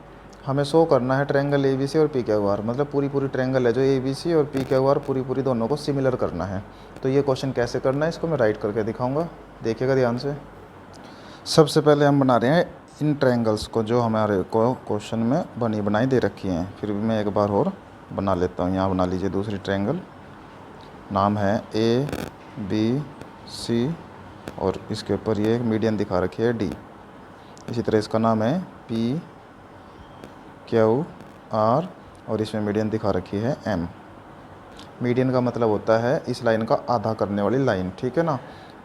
हमें शो करना है ट्रायंगल ए बी सी और पी क्यू आर, मतलब पूरी ट्रायंगल है जो ए बी सी और पी क्यू आर पूरी दोनों को सिमिलर करना है। तो ये क्वेश्चन कैसे करना है इसको मैं राइट करके दिखाऊंगा, देखिएगा ध्यान से। सबसे पहले हम बना रहे हैं इन ट्रायंगल्स को जो हमारे को क्वेश्चन में बनाई दे रखी हैं, फिर भी मैं एक बार और बना लेता हूँ। यहाँ बना लीजिए दूसरी ट्रायंगल, नाम है ए बी सी और इसके ऊपर ये एक मीडियन दिखा रखी है डी। इसी तरह इसका नाम है पी क्यू आर और इसमें मीडियन दिखा रखी है एम। मीडियन का मतलब होता है इस लाइन का आधा करने वाली लाइन, ठीक है ना।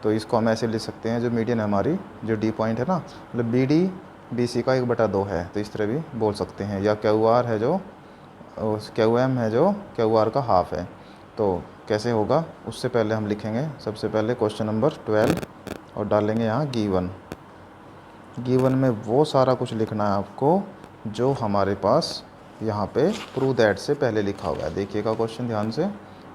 तो इसको हम ऐसे लिख सकते हैं, जो मीडियन है हमारी, जो डी पॉइंट है ना, मतलब बी डी बी सी का 1/2 है, तो इस तरह भी बोल सकते हैं। या क्यू आर है जो क्यू एम है जो क्यू आर का हाफ है। तो कैसे होगा उससे पहले हम लिखेंगे सबसे पहले क्वेश्चन नंबर 12 और डालेंगे यहाँ गिवन में वो सारा कुछ लिखना है आपको जो हमारे पास यहाँ पे प्रूव दैट से पहले लिखा हुआ है। देखिएगा क्वेश्चन ध्यान से,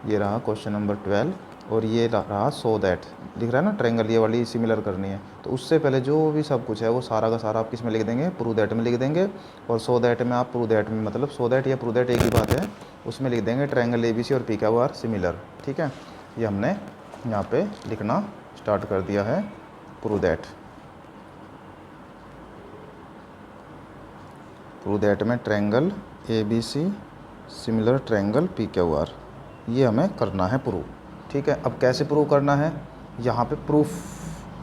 ये रहा क्वेश्चन नंबर 12 और ये रहा सो दैट लिख रहा है ना, ट्रायंगल ये वाली सिमिलर करनी है। तो उससे पहले जो भी सब कुछ है वो सारा का सारा आप किस में लिख देंगे, प्रूव दैट में लिख देंगे। और सो दैट में आप प्रूव दैट में, मतलब सो दैट या प्रूव दैट एक ही बात है, उसमें लिख देंगे ट्रायंगल ए बी सी और पी क्यू आर सिमिलर, ठीक है। ये हमने यहाँ पे लिखना स्टार्ट कर दिया है, प्रूव दैट में triangle A B C similar triangle P Q R, ये हमें करना है प्रूव, ठीक है। अब कैसे प्रूव करना है, यहाँ पे प्रूफ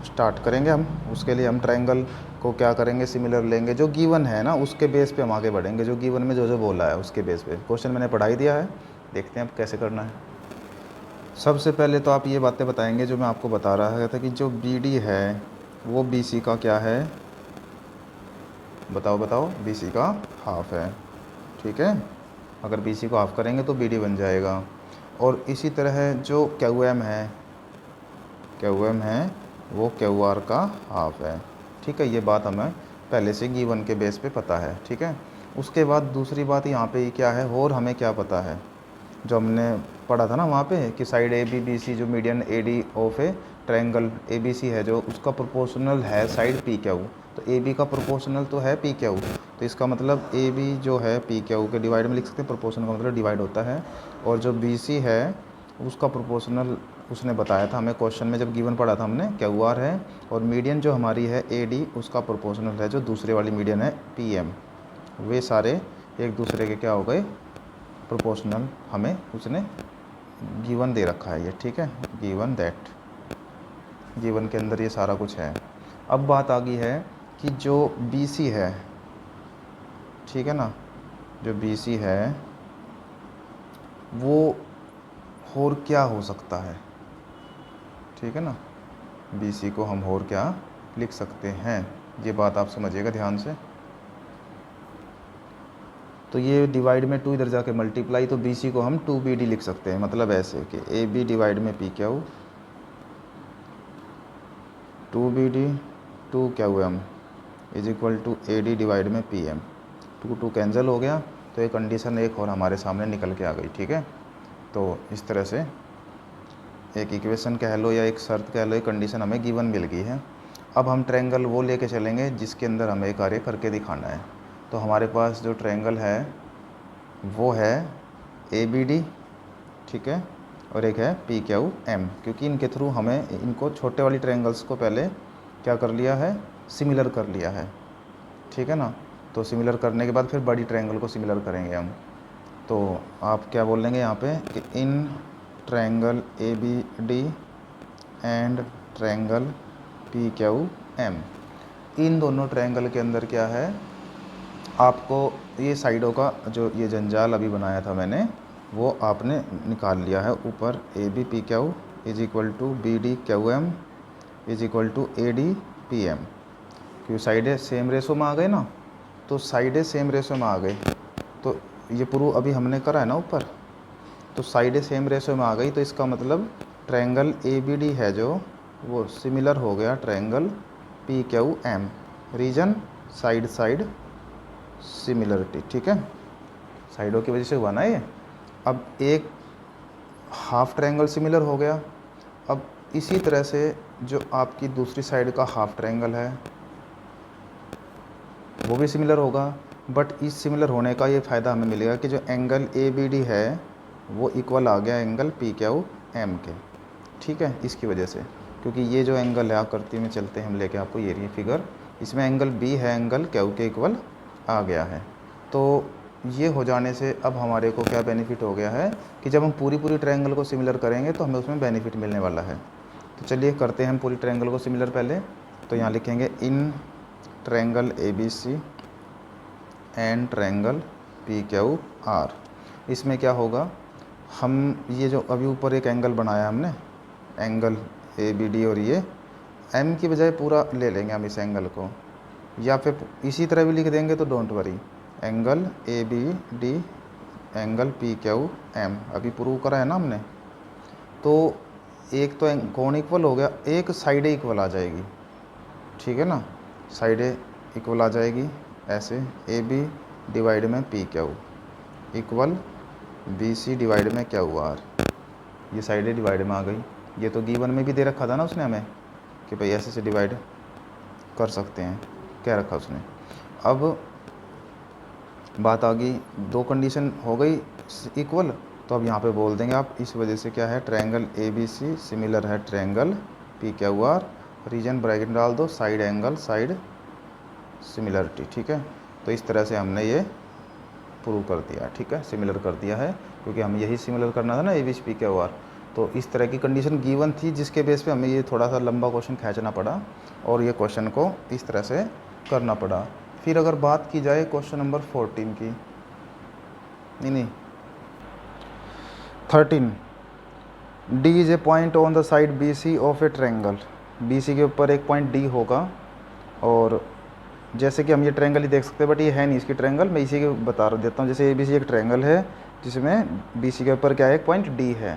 स्टार्ट करेंगे हम। उसके लिए हम ट्रायंगल को क्या करेंगे, सिमिलर लेंगे, जो गिवन है ना उसके बेस पे हम आगे बढ़ेंगे, जो गिवन में जो बोला है उसके बेस पे। क्वेश्चन मैंने पढ़ा ही दिया है, देखते हैं अब कैसे करना है। सबसे पहले तो आप ये बातें बताएंगे जो मैं आपको बता रहा था कि जो बी डी है वो बी सी का क्या है, बताओ बी सी का हाफ है, ठीक है। अगर बी सी को हाफ करेंगे तो बी डी बन जाएगा। और इसी तरह जो क्यू एम है वो क्यू आर का हाफ है, ठीक है। ये बात हमें पहले से गिवन के बेस पे पता है, ठीक है। उसके बाद दूसरी बात यहाँ पे क्या है, और हमें क्या पता है जो हमने पढ़ा था ना वहाँ पे कि side A B B C जो median A D of a triangle A B C है जो उसका प्रोपोर्शनल है साइड पी क्यू। तो ए बी का प्रोपोर्शनल तो है पी क्यू, तो इसका मतलब ए बी जो है पी क्यू के डिवाइड में लिख सकते हैं, प्रोपोर्शनल का मतलब डिवाइड होता है। और जो बी सी है उसका प्रोपोर्शनल उसने बताया था हमें क्वेश्चन में, जब गिवन पढ़ा था हमने, क्यू आर है। और मीडियन जो हमारी है ए डी उसका प्रोपोर्शनल है जो दूसरे वाली मीडियन है पी एम। वे सारे एक दूसरे के क्या हो गए, प्रोपोर्शनल हमें उसने गिवन दे रखा है ये, ठीक है। गिवन दैट, गिवन के अंदर ये सारा कुछ है। अब बात आ गई है कि जो बी सी है, ठीक है ना, जो बी सी है वो और क्या हो सकता है, ठीक है ना। बी सी को हम और क्या लिख सकते हैं, ये बात आप समझिएगा ध्यान से। तो ये डिवाइड में 2 इधर जाके मल्टीप्लाई, तो बी सी को हम 2BD लिख सकते हैं, मतलब ऐसे कि ए बी डिवाइड में P Q 2BD 2QM is equal to AD divide में PM। 2 कैंसिल हो गया, तो ये कंडीशन एक और हमारे सामने निकल के आ गई, ठीक है। तो इस तरह से एक इक्वेशन कह लो या एक शर्त कह लो, एक कंडीशन हमें गिवन मिल गई है। अब हम ट्रायंगल वो लेके चलेंगे जिसके अंदर हमें कार्य करके दिखाना है। तो हमारे पास जो ट्रायंगल है वो है ABD, ठीक है, और एक है PQM, क्योंकि इनके थ्रू हमें इनको छोटे वाली ट्रायंगल्स को पहले क्या कर लिया है, सिमिलर कर लिया है, ठीक है ना। तो सिमिलर करने के बाद फिर बड़ी ट्रायंगल को सिमिलर करेंगे हम। तो आप क्या बोल लेंगे यहाँ पे कि in triangle ABD and triangle PQM, इन दोनों ट्रायंगल के अंदर क्या है, आपको ये साइडों का जो ये जंजाल अभी बनाया था मैंने वो आपने निकाल लिया है। ऊपर AB PQ is equal to BD QM is equal to AD PM, क्योंकि साइडें सेम रेशो में आ गए ना, तो साइडें सेम रेशो में आ गए, तो ये प्रूव अभी हमने करा है ना ऊपर, तो साइडें सेम रेशो में आ गई। तो इसका मतलब ट्रायंगल ABD है जो वो सिमिलर हो गया triangle P Q M, reason side side similarity, ठीक है, साइडों की वजह से हुआ ना ये। अब एक हाफ ट्रायंगल सिमिलर हो गया। अब इसी तरह से जो आपकी दूसरी साइड का हाफ ट्रायंगल है वो भी सिमिलर होगा, बट इस सिमिलर होने का ये फ़ायदा हमें मिलेगा कि जो एंगल ए बी डी है वो इक्वल आ गया एंगल पी क्यू एम के, ठीक है, इसकी वजह से, क्योंकि ये जो एंगल है आकृति में चलते हैं हम लेके आपको ये रही फिगर, इसमें एंगल बी है एंगल क्यू के इक्वल आ गया है। तो ये हो जाने से अब हमारे को क्या बेनिफिट हो गया है कि जब हम पूरी ट्रायंगल को सिमिलर करेंगे तो हमें उसमें बेनिफिट मिलने वाला है। तो चलिए करते हैं हम पूरी ट्रायंगल को सिमिलर। पहले तो यहाँ लिखेंगे in triangle A B C and triangle P Q R. इसमें क्या होगा, हम ये जो अभी ऊपर एक एंगल बनाया हमने, एंगल ए बी डी, और ये एम की बजाय पूरा ले लेंगे हम इस एंगल को, या फिर इसी तरह भी लिख देंगे तो don't worry, angle A B D angle P Q M अभी प्रूव करा है ना हमने। तो एक तो कोण इक्वल हो गया, एक साइडें इक्वल आ जाएगी, ठीक है ना, साइडें इक्वल आ जाएगी ऐसे, ए बी डिवाइड में P Q equal B C divide में क्यू आर, ये साइडें डिवाइड में आ गई। ये तो गिवन में भी दे रखा था ना उसने हमें कि भाई ऐसे से डिवाइड कर सकते हैं, क्या रखा उसने। अब बात आ गई, दो कंडीशन हो गई इक्वल, तो अब यहाँ पे बोल देंगे आप, इस वजह से क्या है, triangle A B C similar है triangle P Q R, reason bracket डाल दो, साइड एंगल साइड सिमिलरिटी, ठीक है। तो इस तरह से हमने ये प्रूव कर दिया, ठीक है, सिमिलर कर दिया है, क्योंकि हमें यही सिमिलर करना था ना A B C P Q R. तो इस तरह की कंडीशन गिवन थी जिसके बेस पे हमें ये थोड़ा सा लंबा क्वेश्चन खींचना पड़ा और ये क्वेश्चन को इस तरह से करना पड़ा। फिर अगर बात की जाए क्वेश्चन नंबर 14 की, नहीं 13, D is a point on the side B C of a triangle. B C के ऊपर एक पॉइंट डी होगा, और जैसे कि हम ये ट्रायंगल ही देख सकते हैं, बट ये है नहीं इसकी ट्रायंगल, मैं इसी के बता देता हूँ। जैसे ए बी सी एक ट्रायंगल है जिसमें बी सी के ऊपर क्या है, एक पॉइंट डी है,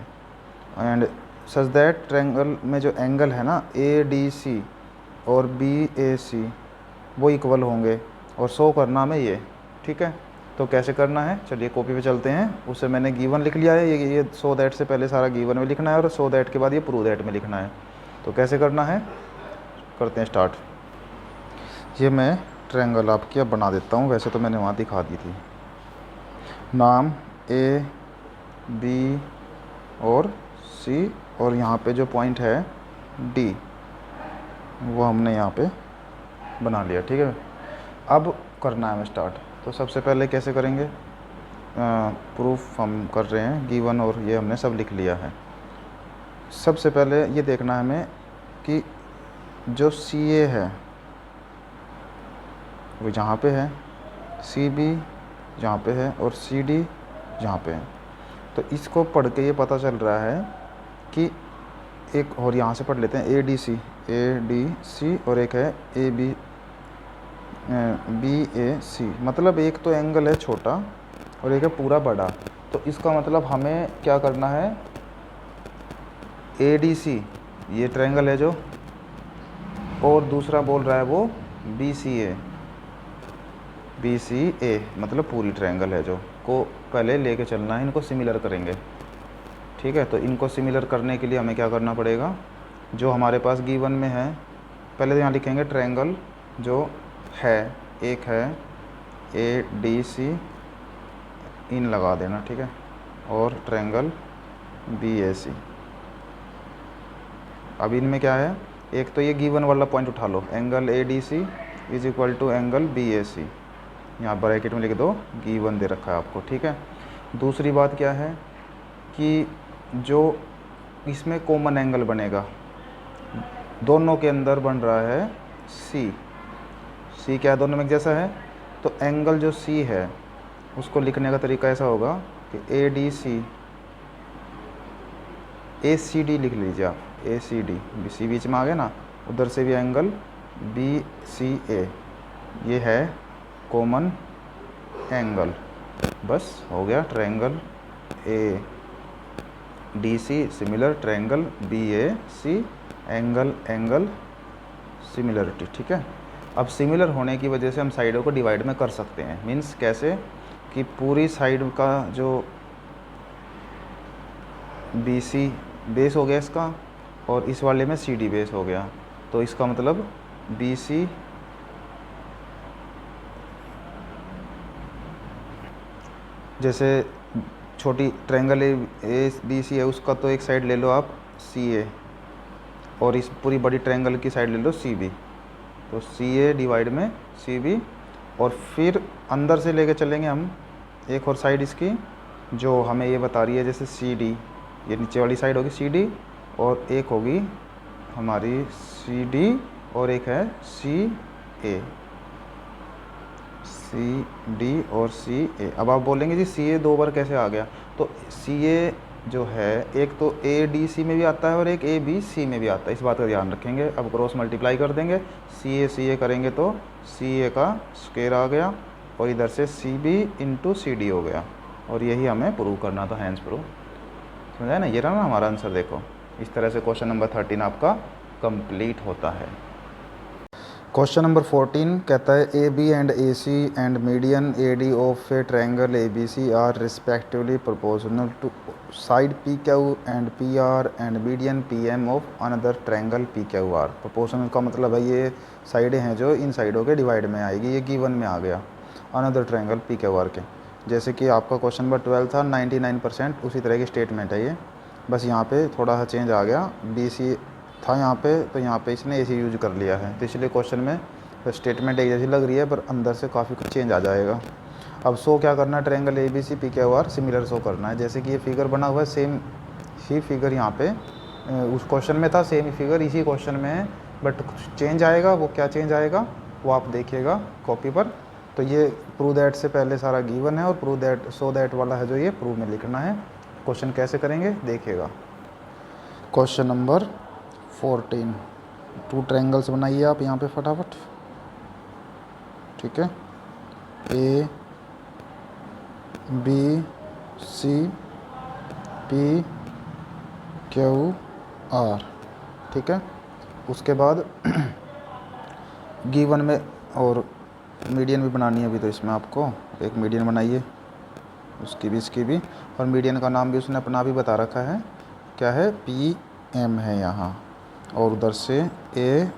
एंड सच दैट ट्रायंगल में जो एंगल है ना ए डी सी और बी ए सी वो इक्वल होंगे, और शो करना हमें ये, ठीक है। तो कैसे करना है, चलिए कॉपी पे चलते हैं। उससे मैंने गिवन लिख लिया है, ये सो दैट से पहले सारा गिवन में लिखना है और सो दैट के बाद ये प्रूव दैट में लिखना है। तो कैसे करना है, करते हैं स्टार्ट। ये मैं ट्रायंगल आपकी अब बना देता हूँ, वैसे तो मैंने वहाँ दिखा दी थी। नाम ए बी और सी, और यहाँ पे जो पॉइंट है डी वो हमने यहाँ पे बना लिया, ठीक है। अब करना है हमें स्टार्ट। तो सबसे पहले कैसे करेंगे, प्रूफ हम कर रहे हैं गिवन, और ये हमने सब लिख लिया है। सबसे पहले ये देखना है हमें कि जो सी ए है वो जहाँ पे है, सी बी जहाँ पे है, और सी डी जहाँ पे है। तो इसको पढ़ के ये पता चल रहा है कि एक, और यहाँ से पढ़ लेते हैं ए डी सी, और एक है ए बी बी ए सी, मतलब एक तो एंगल है छोटा और एक है पूरा बड़ा। तो इसका मतलब हमें क्या करना है, ए डी सी ये ट्रायंगल है जो, और दूसरा बोल रहा है वो बी सी ए, मतलब पूरी ट्रायंगल है जो, को पहले लेके चलना है, इनको सिमिलर करेंगे, ठीक है। तो इनको सिमिलर करने के लिए हमें क्या करना पड़ेगा, जो हमारे पास गिवन में है, पहले तो यहाँ लिखेंगे ट्रायंगल जो है, एक है ए डी सी, इन लगा देना, ठीक है, और ट्रायंगल बी ए सी। अब इनमें क्या है, एक तो ये गिवन वाला पॉइंट उठा लो, angle A D C is equal to angle B A C, यहाँ ब्रैकेट में लिख दो, गिवन दे रखा है आपको, ठीक है। दूसरी बात क्या है कि जो इसमें कॉमन एंगल बनेगा, दोनों के अंदर बन रहा है सी क्या है, दोनों में एक जैसा है। तो एंगल जो सी है उसको लिखने का तरीका ऐसा होगा कि ए डी सी, ए सी डी लिख लीजिए आप, ए सी डी, बी सी बीच में आ गया ना, उधर से भी एंगल बी सी ए, ये है कॉमन एंगल, बस हो गया triangle A D C similar triangle B A C angle angle similarity. ठीक है, अब सिमिलर होने की वजह से हम साइडों को डिवाइड में कर सकते हैं। मीन्स कैसे कि पूरी साइड का जो बी सी बेस हो गया इसका और इस वाले में सी डी बेस हो गया, तो इसका मतलब बी सी जैसे छोटी ट्रायंगल ए बी सी है उसका तो एक साइड ले लो आप सी ए और इस पूरी बड़ी ट्रायंगल की साइड ले लो सी बी, तो सी ए डिवाइड में सी बी। और फिर अंदर से लेके चलेंगे हम एक और साइड इसकी जो हमें ये बता रही है, जैसे सी डी, ये नीचे वाली साइड होगी सी डी और एक होगी हमारी सी डी और एक है सी ए, सी डी और सी ए। अब आप बोलेंगे जी सी ए दो बार कैसे आ गया, तो सी ए जो है एक तो ए डी सी में भी आता है और एक ए बी सी में भी आता है, इस बात का ध्यान रखेंगे। अब क्रॉस मल्टीप्लाई कर देंगे, सी ए करेंगे तो सी ए का स्क्वायर आ गया और इधर से C B into C D हो गया, और यही हमें प्रूव करना था, हैंस प्रूव। समझा ना, ये रहा ना हमारा आंसर। देखो इस तरह से क्वेश्चन नंबर 13 आपका कंप्लीट होता है। क्वेश्चन नंबर 14 कहता है A B and A C and median A D of a triangle A B C are respectively proportional to side P Q and P R and median P M of another triangle P Q R. Proportional का मतलब है ये साइडें हैं जो इन साइडों के divide में आएगी, ये गिवन में आ गया another triangle P Q are के। जैसे कि आपका क्वेश्चन नंबर 12 था, 99% उसी तरह की स्टेटमेंट है ये, बस यहाँ पे थोड़ा सा चेंज आ गया, बी सी था यहाँ पे तो यहाँ पे इसने ए सी यूज कर लिया है, तो इसलिए क्वेश्चन में स्टेटमेंट एक जैसी लग रही है पर अंदर से काफ़ी कुछ चेंज आ जाएगा। अब शो क्या करना है, triangle A B C P Q R similar show करना है। जैसे कि ये फिगर बना हुआ है, सेम ही फिगर यहाँ पे उस क्वेश्चन में था, सेम ही फिगर इसी क्वेश्चन में है, बट कुछ चेंज आएगा। वो क्या चेंज आएगा वो आप देखिएगा कॉपी पर। तो ये प्रूव दैट से पहले सारा गिवन है और प्रूव दैट सो दैट वाला है जो ये प्रूव में लिखना है। क्वेश्चन कैसे करेंगे देखिएगा। क्वेश्चन नंबर 14, टू ट्रायंगल्स बनाइए आप यहाँ पे फटाफट। ठीक है, A B C P Q R. ठीक है, उसके बाद गिवन में और मीडियन भी बनानी है अभी, तो इसमें आपको एक मीडियन बनाइए, उसकी भी इसकी भी, और मीडियन का नाम भी उसने अपना भी बता रखा है, क्या है, पी एम है यहाँ, और उधर से ए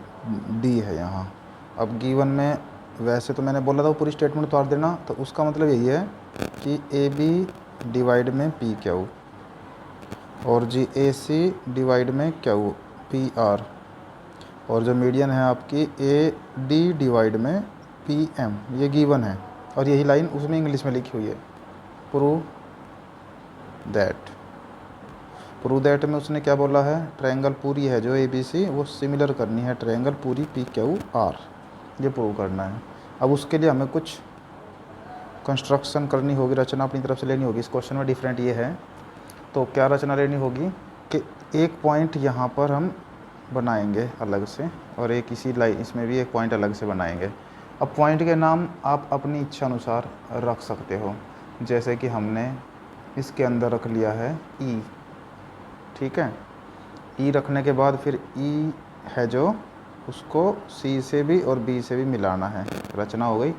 डी है यहाँ। अब गिवन में वैसे तो मैंने बोला था वो पूरी स्टेटमेंट उतार देना, तो उसका मतलब यही है कि ए बी डिवाइड में पी क्यू और जी ए सी डिवाइड में क्यू पी आर, और जो मीडियन है आपकी ए डी डिवाइड में पी एम, ये गिवन है। और यही लाइन उसमें इंग्लिश में लिखी हुई है, प्रूव दैट। प्रूव दैट में उसने क्या बोला है, ट्रायंगल पूरी है जो ए बी सी वो सिमिलर करनी है ट्रायंगल पूरी पी क्यू आर, ये प्रूव करना है। अब उसके लिए हमें कुछ कंस्ट्रक्शन करनी होगी, रचना अपनी तरफ से लेनी होगी। इस क्वेश्चन में डिफरेंट ये है, तो क्या रचना लेनी होगी कि एक पॉइंट यहाँ पर हम बनाएंगे अलग से और एक इसी लाइन इसमें भी एक पॉइंट अलग से बनाएंगे। अब पॉइंट के नाम आप अपनी इच्छा अनुसार रख सकते हो, जैसे कि हमने इसके अंदर रख लिया है ई। ठीक है, ई रखने के बाद फिर ई है जो उसको सी से भी और बी से भी मिलाना है, रचना हो गई।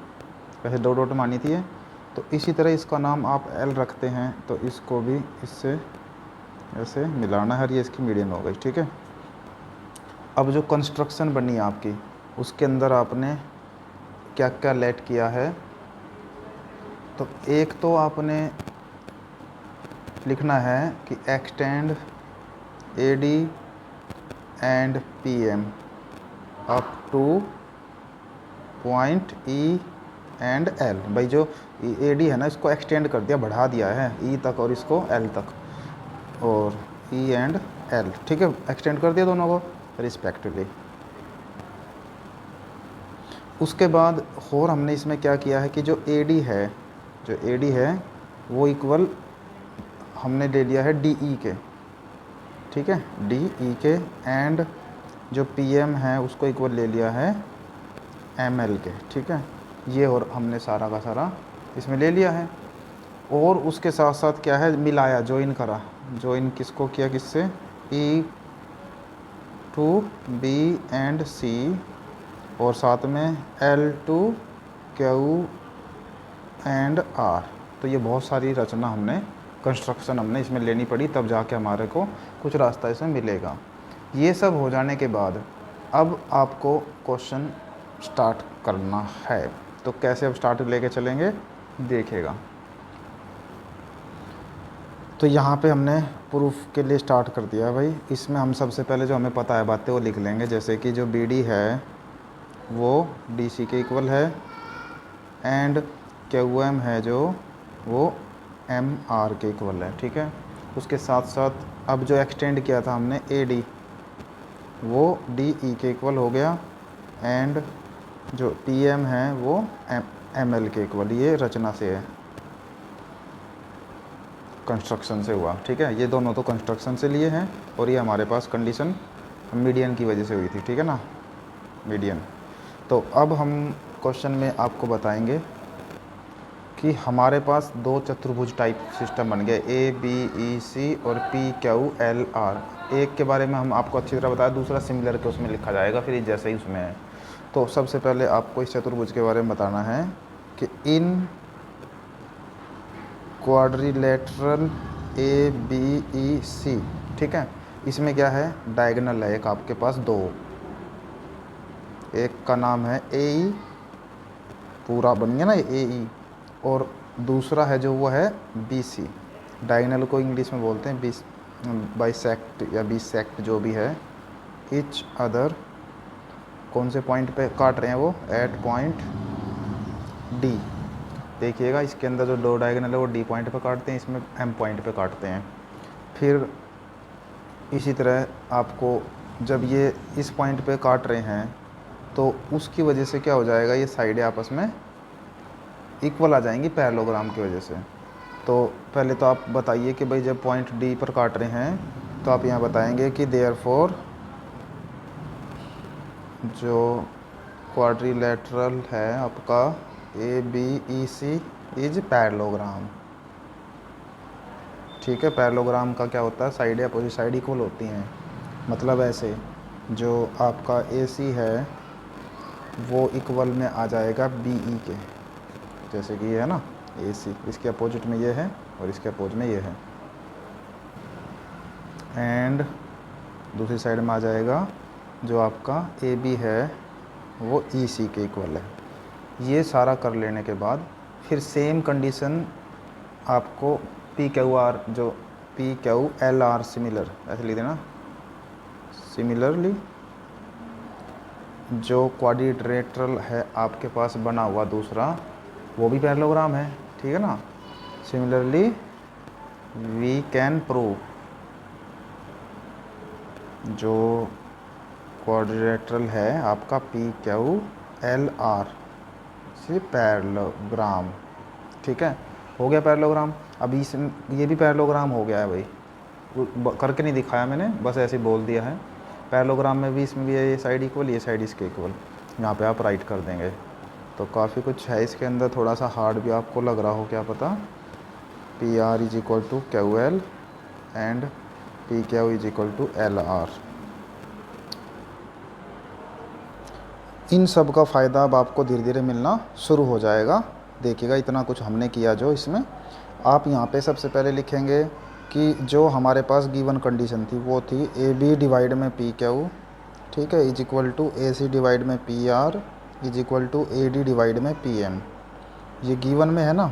वैसे दो डॉट मानी थी है, तो इसी तरह इसका नाम आप एल रखते हैं तो इसको भी इससे ऐसे मिलाना है, और ये इसकी मीडियन हो गई। ठीक है, अब जो कंस्ट्रक्शन बनी आपकी उसके अंदर आपने क्या क्या लेट किया है, तो एक तो आपने लिखना है कि extend A D and P M up to point E and L. भाई जो ए डी है ना इसको एक्सटेंड कर दिया, बढ़ा दिया है ई तक और इसको एल तक, और ई एंड एल। ठीक है, एक्सटेंड कर दिया दोनों को रिस्पेक्टिवली। उसके बाद और हमने इसमें क्या किया है कि जो ए डी है, जो ए डी है वो इक्वल हमने ले लिया है डी ई के। ठीक है, डी ई के, एंड जो पी एम है उसको इक्वल ले लिया है एम एल के। ठीक है, ये और हमने सारा का सारा इसमें ले लिया है। और उसके साथ साथ क्या है, मिलाया, ज्वाइन करा, ज्वाइन किसको किया, किससे, E to B and C, और साथ में L to Q and R. तो ये बहुत सारी रचना हमने, कंस्ट्रक्शन हमने इसमें लेनी पड़ी, तब जाके हमारे को कुछ रास्ता इसमें मिलेगा। ये सब हो जाने के बाद अब आपको क्वेश्चन स्टार्ट करना है। तो कैसे अब स्टार्ट लेके चलेंगे देखिएगा। तो यहाँ पे हमने प्रूफ के लिए स्टार्ट कर दिया भाई। इसमें हम सबसे पहले जो हमें पता है बातें वो लिख लेंगे, जैसे कि जो बी डी है वो डी सी के इक्वल है, एंड क्यू एम है जो वो एम आर के इक्वल है, ठीक है। उसके साथ साथ अब जो एक्सटेंड किया था हमने ए डी, वो डी ई के इक्वल हो गया, एंड जो टी एम है वो एम एल के इक्वल। ये रचना से है, कंस्ट्रक्शन से हुआ, ठीक है। ये दोनों तो कंस्ट्रक्शन से लिए हैं, और ये हमारे पास कंडीशन मीडियन की वजह से हुई थी, ठीक है ना, मीडियन। तो अब हम क्वेश्चन में आपको बताएंगे कि हमारे पास दो चतुर्भुज टाइप सिस्टम बन गए, ए बी ई सी और पी क्यू एल आर। एक के बारे में हम आपको अच्छी तरह बताया, दूसरा सिमिलर के उसमें लिखा जाएगा, फिर जैसे ही उसमें है। तो सबसे पहले आपको इस चतुर्भुज के बारे में बताना है कि इन क्वाड्रिलेटरल ए बी ई सी, ठीक है, इसमें क्या है, डायगोनल है एक आपके पास दो, एक का नाम है ए ई, पूरा बन गया ना ए ई, और दूसरा है जो वो है बी सी। डायगोनल को इंग्लिश में बोलते हैं बाइसेक्ट या बीसेक्ट जो भी है। इच अदर कौन से पॉइंट पे काट रहे हैं वो, एट पॉइंट डी। देखिएगा इसके अंदर जो दो डायगोनल है वो डी पॉइंट पे काटते हैं, इसमें एम पॉइंट पे काटते हैं। फिर इसी तरह आपको जब ये इस पॉइंट पे काट रहे हैं तो उसकी वजह से क्या हो जाएगा, ये साइडें आपस में इक्वल आ जाएंगी पैरेललोग्राम की वजह से। तो पहले तो आप बताइए कि भाई जब पॉइंट डी पर काट रहे हैं तो आप यहाँ बताएंगे कि देयरफॉर जो क्वाड्रिलेटरल है आपका A B E C is parallelogram, ठीक है। पैरेललोग्राम का क्या होता है, साइडें अपोजिट साइड इक्वल होती हैं। मतलब ऐसे जो आपका ए सी है वो इक्वल में आ जाएगा बी ई के, जैसे कि ये है ना ए सी, इसके अपोजिट में ये है और इसके अपोजिट में ये है, एंड दूसरी साइड में आ जाएगा जो आपका ए बी है वो ई सी के इक्वल है। ये सारा कर लेने के बाद फिर सेम कंडीशन आपको पी क्यू आर, जो P Q L R similar, ऐसे लिख देना, सिमिलरली जो क्वाड्रिलेटरल है आपके पास बना हुआ दूसरा वो भी पैरेललोग्राम है, ठीक है ना। सिमिलरली वी कैन प्रूव जो क्वाड्रिलेटरल है आपका पी क्यू एल आर से पैरेललोग्राम, ठीक है, हो गया पैरेललोग्राम। अब इस ये भी पैरेललोग्राम हो गया है भाई, करके नहीं दिखाया मैंने, बस ऐसे ही बोल दिया है। पैरेललोग्राम में भी इसमें भी ये साइड इक्वल, ये साइड इसके इक्वल, यहाँ पे आप राइट कर देंगे। तो काफ़ी कुछ है इसके अंदर, थोड़ा सा हार्ड भी आपको लग रहा हो, क्या पता। P R is equal to Q L and P Q is equal to L R. इन सब का फ़ायदा अब आपको धीरे धीरे मिलना शुरू हो जाएगा। देखिएगा इतना कुछ हमने किया जो इसमें, आप यहाँ पे सबसे पहले लिखेंगे कि जो हमारे पास गिवन कंडीशन थी वो थी ए बी डिवाइड में पी क्यू, ठीक है, is equal to A C divide में P R is equal to A D divide में पी एम। ये गिवन में है ना,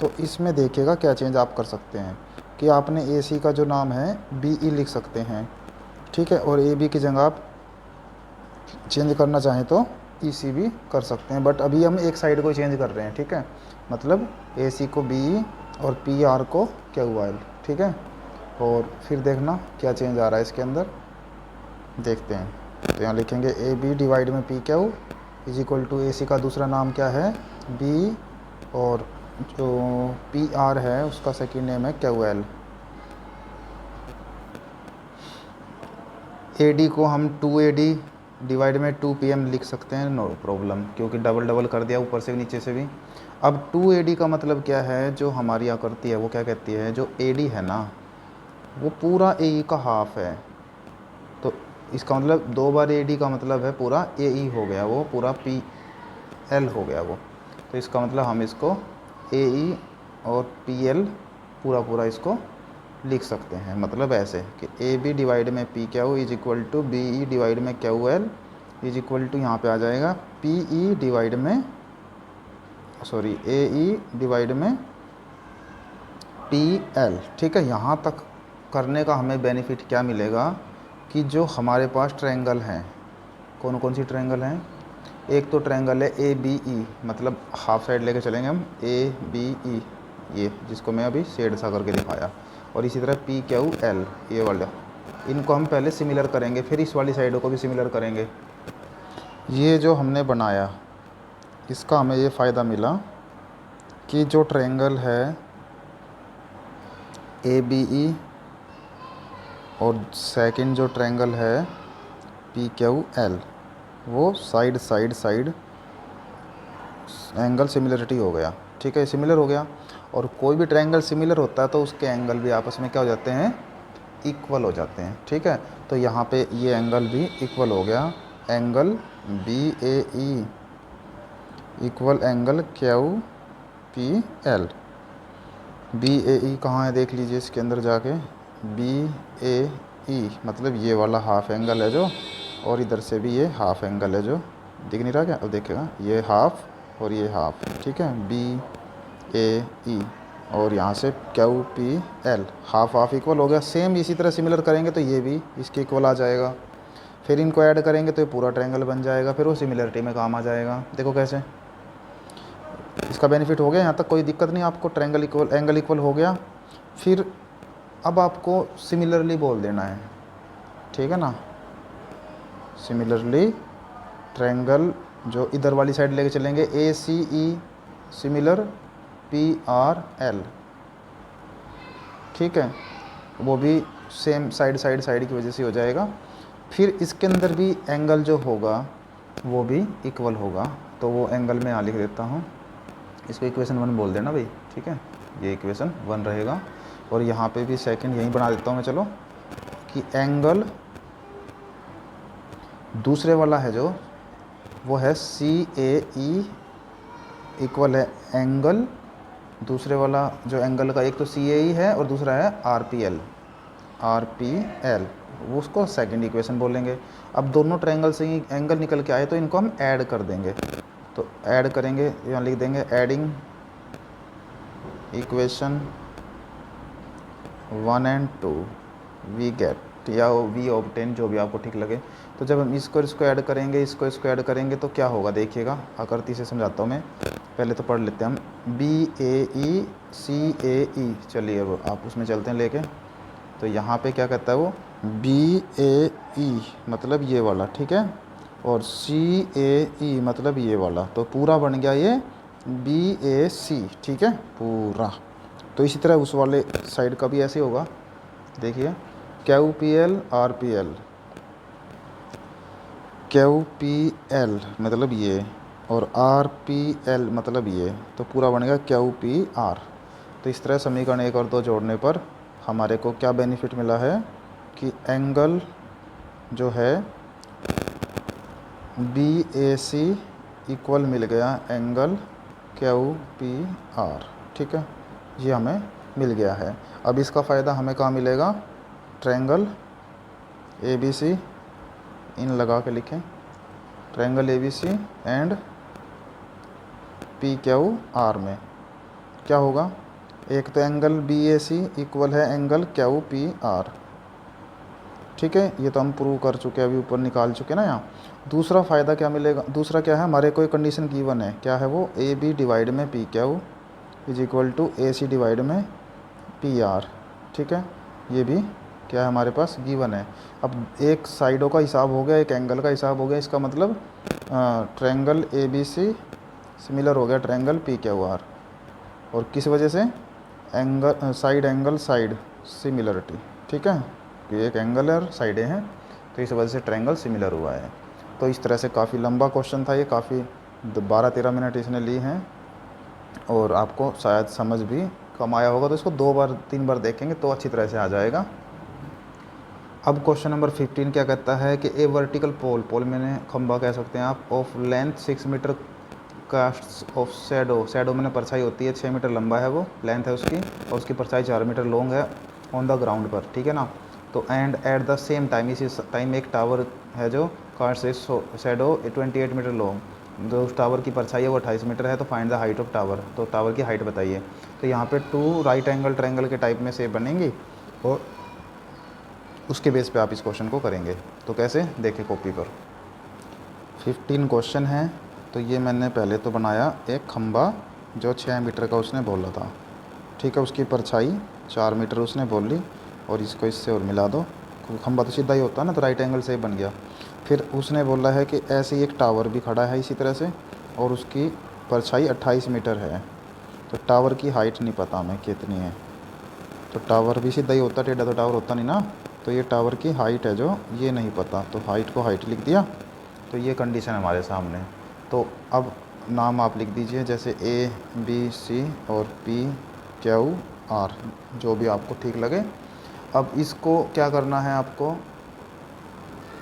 तो इसमें देखिएगा क्या चेंज आप कर सकते हैं कि आपने ए सी का जो नाम है बी ई लिख सकते हैं, ठीक है, और ए बी की जगह आप चेंज करना चाहें तो ई सी भी कर सकते हैं, बट अभी हम एक साइड को चेंज कर रहे हैं, ठीक है। मतलब ए सी को बी और पी आर को क्यू एल, ठीक है। और फिर देखना क्या चेंज आ रहा है इसके अंदर, देखते हैं। तो यहाँ लिखेंगे ए बी डिवाइड में P Q is equal to A C का दूसरा नाम क्या है बी, और जो पी आर है उसका सेकेंड नेम है क्यू एल। ए डी को हम 2AD डिवाइड में 2PM लिख सकते हैं, नो प्रॉब्लम, क्योंकि डबल डबल कर दिया ऊपर से भी नीचे से भी। अब 2AD का मतलब क्या है, जो हमारी आकृति है वो क्या कहती है, जो AD है ना वो पूरा AE का हाफ है। तो इसका मतलब 2 बार AD का मतलब है पूरा AE हो गया, वो पूरा PL हो गया वो। तो इसका मतलब हम इसको AE और PL पूरा पूरा इसको लिख सकते हैं, मतलब ऐसे कि AB डिवाइड में PQ is equal to BE divide में QL इज इक्वल टू, यहाँ पे आ जाएगा PE डिवाइड में AE डिवाइड में PL। ठीक है, यहाँ तक करने का हमें बेनिफिट क्या मिलेगा कि जो हमारे पास ट्रायंगल हैं, कौन कौन सी ट्रायंगल हैं, एक तो ट्रायंगल है ABE, मतलब हाफ साइड लेके चलेंगे हम, ABE ये जिसको मैं अभी शेड सा करके दिखाया, और इसी तरह PQL ये वाला, इनको हम पहले सिमिलर करेंगे, फिर इस वाली साइडों को भी सिमिलर करेंगे। ये जो हमने बनाया इसका हमें ये फ़ायदा मिला कि जो ट्रायंगल है ABE और सेकंड जो ट्रायंगल है PQL, वो side side side angle similarity हो गया। ठीक है, सिमिलर हो गया, और कोई भी ट्रायंगल सिमिलर होता है तो उसके एंगल भी आपस में क्या हो जाते हैं, इक्वल हो जाते हैं। ठीक है, तो यहाँ पे ये एंगल भी इक्वल हो गया, angle BAE equal angle QPL। BAE कहाँ है देख लीजिए इसके अंदर जाके, BAE मतलब ये वाला हाफ एंगल है जो, और इधर से भी ये हाफ एंगल है जो, दिख नहीं रहा क्या, अब देखेगा ये हाफ और ये हाफ। ठीक है, BAE और यहाँ से QPL, हाफ हाफ इक्वल हो गया। सेम इसी तरह सिमिलर करेंगे तो ये भी इसके इक्वल आ जाएगा, फिर इनको ऐड करेंगे तो ये पूरा ट्रायंगल बन जाएगा, फिर वो सिमिलरिटी में काम आ जाएगा। देखो कैसे, इसका बेनिफिट हो गया, यहाँ तक कोई दिक्कत नहीं आपको, ट्रायंगल इक्वल एंगल इक्वल हो गया। फिर अब आपको सिमिलरली बोल देना है, ठीक है ना, सिमिलरली ट्रायंगल जो इधर वाली साइड लेके चलेंगे ACE सिमिलर PRL। ठीक है, वो भी सेम साइड साइड साइड की वजह से हो जाएगा। फिर इसके अंदर भी एंगल जो होगा वो भी इक्वल होगा, तो वो एंगल मैं यहाँ लिख देता हूँ, इसको इक्वेशन 1 बोल देना भाई। ठीक है, ये इक्वेशन 1 रहेगा, और यहाँ पे भी सेकंड यहीं बना देता हूँ मैं, चलो, कि एंगल दूसरे वाला है जो वो है CAE इक्वल है एंगल, दूसरे वाला जो एंगल का एक तो CAE है और दूसरा है RPL, वो उसको सेकंड इक्वेशन बोलेंगे। अब दोनों ट्रायंगल से ही एंगल निकल के आए तो इनको हम ऐड कर देंगे, तो ऐड करेंगे, यहाँ लिख देंगे adding equation 1 and 2 we get, या वी ऑब्टेन, जो भी आपको ठीक लगे। तो जब हम इसको ऐड करेंगे, इसको ऐड करेंगे तो क्या होगा देखिएगा, आकृति से समझाता हूँ मैं, पहले तो पढ़ लेते हैं हम, BAE CAE, चलिए अब आप उसमें चलते हैं लेके। तो यहाँ पे क्या कहता है वो, BAE मतलब ये वाला, ठीक है, और CAE मतलब ये वाला, तो पूरा बन गया ये BAC। ठीक है, पूरा। तो इसी तरह उस वाले साइड का भी ऐसे होगा, देखिए QPL QPL मतलब ये, और RPL मतलब ये, तो पूरा बनेगा QPR। तो इस तरह समीकरण 1 और 2 जोड़ने पर हमारे को क्या बेनिफिट मिला है कि एंगल जो है BAC इक्वल मिल गया एंगल QPR। ठीक है, ये हमें मिल गया है। अब इसका फ़ायदा हमें कहाँ मिलेगा, ट्रायंगल ABC, इन लगा के लिखें, ट्रायंगल ABC एंड PQR में क्या होगा, एक तो एंगल BAC इक्वल है एंगल QPR। ठीक है, ये तो हम प्रूव कर चुके हैं, अभी ऊपर निकाल चुके ना यहाँ। दूसरा फ़ायदा क्या मिलेगा, दूसरा क्या है, हमारे कोई कंडीशन गिवन है, क्या है वो, AB डिवाइड में PQ is equal to AC divide में PR। ठीक है, ये भी क्या है हमारे पास गिवन है। अब एक साइडों का हिसाब हो गया, एक एंगल का हिसाब हो गया, इसका मतलब ट्रायंगल ABC सिमिलर हो गया ट्रायंगल PQR, और किस वजह से, angle side angle side similarity. ठीक है, कि एक एंगल है और साइडें हैं, तो इस वजह से ट्रायंगल सिमिलर हुआ है। तो इस तरह से काफ़ी लंबा क्वेश्चन था ये, काफ़ी 12-13 मिनट इसने ली हैं और आपको शायद समझ भी कम आया होगा, तो इसको 2-3 बार देखेंगे तो अच्छी तरह से आ जाएगा। अब क्वेश्चन नंबर 15 क्या कहता है कि ए वर्टिकल पोल, पोल मैंने खंबा कह सकते हैं आप, of length 6 metre cast of shadow, shadow मैंने परछाई होती है, 6 मीटर लंबा है वो, लेंथ है उसकी, और उसकी परछाई 4 मीटर लॉन्ग है ऑन द ग्राउंड पर, ठीक है ना। तो and at the same time, इसी टाइम एक टावर है जो cast a shadow 28 metre long, जो उस टावर की परछाई है वो 28 मीटर है, तो find the height of tower, तो टावर की हाइट बताइए। तो यहाँ पे 2 राइट एंगल ट्रायंगल के टाइप में से बनेंगी और उसके बेस पे आप इस क्वेश्चन को करेंगे। तो कैसे, देखें कॉपी पर। 15 क्वेश्चन है, तो ये मैंने पहले तो बनाया एक खंबा जो 6 मीटर का उसने बोला था, ठीक है, उसकी परछाई 4 मीटर उसने बोल ली, और इसको इससे और मिला दो, खंबा तो सीधा ही होता है ना, तो राइट एंगल से ही बन गया। फिर उसने बोला है कि ऐसे ही एक टावर भी खड़ा है इसी तरह से, और उसकी परछाई 28 मीटर है। तो टावर की हाइट नहीं पता हमें कितनी है, तो टावर भी सीधा ही होता, टेढ़ा तो टावर होता नहीं ना, तो ये टावर की हाइट है जो, ये नहीं पता, तो हाइट को हाइट लिख दिया। तो ये कंडीशन हमारे सामने। तो अब नाम आप लिख दीजिए, जैसे ए बी सी और पी क्यू आर, जो भी आपको ठीक लगे। अब इसको क्या करना है आपको,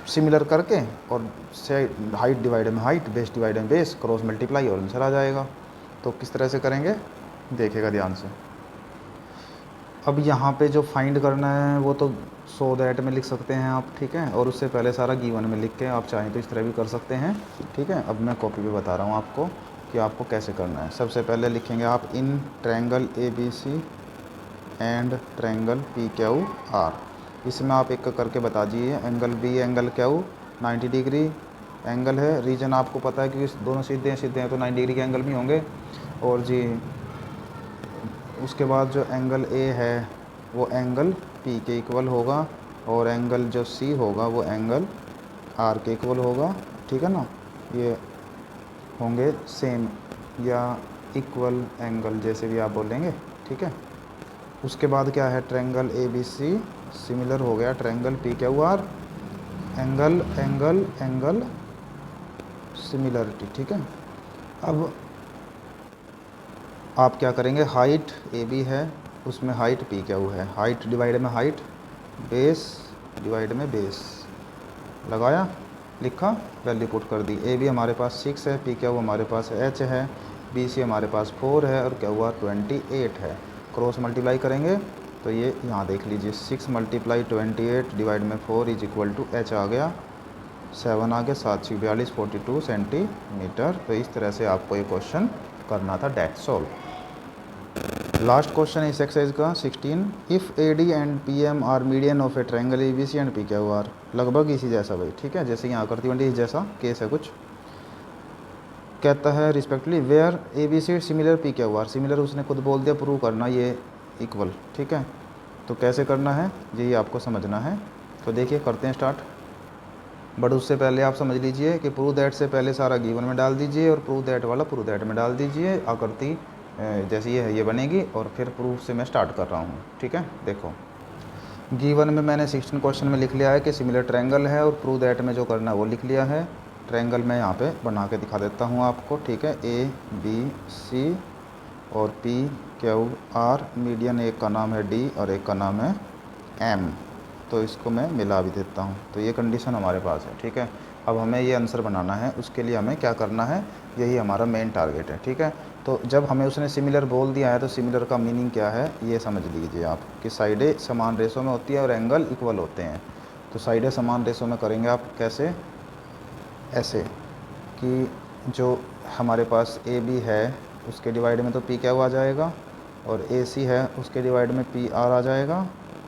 सिमिलर करके, और से हाइट डिवाइड में हाइट, बेस डिवाइड में बेस, क्रॉस मल्टीप्लाई, और आंसर आ जाएगा। तो किस तरह से करेंगे देखिएगा ध्यान से। अब यहाँ पे जो फाइंड करना है वो तो सो दैट में लिख सकते हैं आप, ठीक है, और उससे पहले सारा गिवन में लिख के आप चाहें तो इस तरह भी कर सकते हैं, ठीक है। अब मैं कॉपी पे बता रहा हूँ आपको कि आपको कैसे करना है। सबसे पहले लिखेंगे आप in triangle A B C and triangle P Q R, इसमें आप एक करके बता दीजिए। Angle B angle Q 90 degree angle है, रीजन आपको पता है क्योंकि दोनों सीधे हैं तो 90 डिग्री के एंगल भी होंगे। और जी उसके बाद जो एंगल ए है वो एंगल पी के इक्वल होगा, और एंगल जो सी होगा वो एंगल आर के इक्वल होगा, ठीक है ना। ये होंगे सेम या इक्वल एंगल, जैसे भी आप बोलेंगे, ठीक है। उसके बाद क्या है, triangle A B C similar हो गया triangle P Q R, angle angle angle similarity, ठीक है। अब आप क्या करेंगे, हाइट ए बी है, उसमें हाइट पी क्यू है, हाइट डिवाइड में हाइट, बेस डिवाइड में बेस, लगाया, लिखा, वैल्यू पुट कर दी। ए बी हमारे पास 6 है, पी क्यू हमारे पास एच है, बी सी हमारे पास 4 है, और क्यू आर 28 है। क्रॉस मल्टीप्लाई करेंगे तो ये यहाँ देख लीजिए, 6 × 28 डिवाइड में 4 इज इक्वल टू एच आ गया, 7 आ गया, 7 6 42 42 सेंटीमीटर। तो इस तरह से आपको ये क्वेश्चन करना था, डेट सॉल्व। लास्ट क्वेश्चन इस एक्सरसाइज का 16, if A D and P M are median of a triangle A B C and P Q R, लगभग इसी जैसा भाई, ठीक है, जैसे यहाँ करती वंडी जैसा केस है कुछ। कहता है respectively where A B C similar P Q R, similar उसने खुद बोल दिया, प्रूव करना ये इक्वल, ठीक है। तो कैसे करना है यही आपको समझना है। तो देखिए करते हैं स्टार्ट, बट उससे पहले आप समझ लीजिए कि प्रूव दैट से पहले सारा गिवन में डाल दीजिए, और प्रूव दैट वाला प्रूव दैट में डाल दीजिए। आकृति जैसी ये है ये बनेगी, और फिर प्रूफ से मैं स्टार्ट कर रहा हूँ, ठीक है। देखो गिवन में मैंने 16 क्वेश्चन में लिख लिया है कि सिमिलर ट्रायंगल है, और प्रूव दैट में जो करना है वो लिख लिया है। ट्रायंगल मैं यहाँ पे बना के दिखा देता हूँ आपको, ठीक है। ए बी सी और पी क्यू आर, मीडियन एक का नाम है डी और एक का नाम है एम, तो इसको मैं मिला भी देता हूँ। तो ये कंडीशन हमारे पास है, ठीक है। अब हमें ये आंसर बनाना है, उसके लिए हमें क्या करना है, यही हमारा मेन टारगेट है, ठीक है। तो जब हमें उसने सिमिलर बोल दिया है तो सिमिलर का मीनिंग क्या है ये समझ लीजिए आप, कि साइडें समान रेशो में होती है और एंगल इक्वल होते हैं। तो साइडें समान रेशो में करेंगे आप कैसे, ऐसे कि जो हमारे पास ए बी है उसके डिवाइड में तो पी क्यू आ जाएगा, और ए सी है उसके डिवाइड में पी आर आ जाएगा,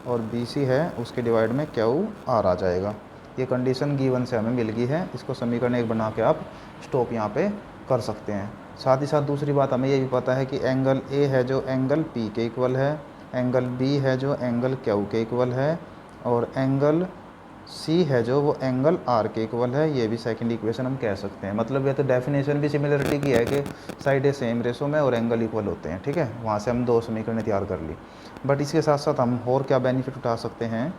और बी सी है उसके डिवाइड में क्यू आर आ जाएगा। ये कंडीशन गिवन से हमें मिल गई है, इसको समीकरण एक बना के आप स्टॉप यहाँ पे कर सकते हैं। साथ ही साथ दूसरी बात हमें ये भी पता है कि एंगल ए है जो एंगल पी के इक्वल है, एंगल बी है जो एंगल क्यू के इक्वल है, और एंगल सी है जो वो एंगल आर के इक्वल है। ये भी सेकंड इक्वेशन हम कह सकते हैं। मतलब ये तो डेफिनेशन भी सिमिलरिटी की है कि साइडें सेम रेशो में और एंगल इक्वल होते हैं, ठीक है। वहाँ से हम दो समीकरण तैयार कर ली। बट इसके साथ साथ हम और क्या बेनिफिट उठा सकते हैं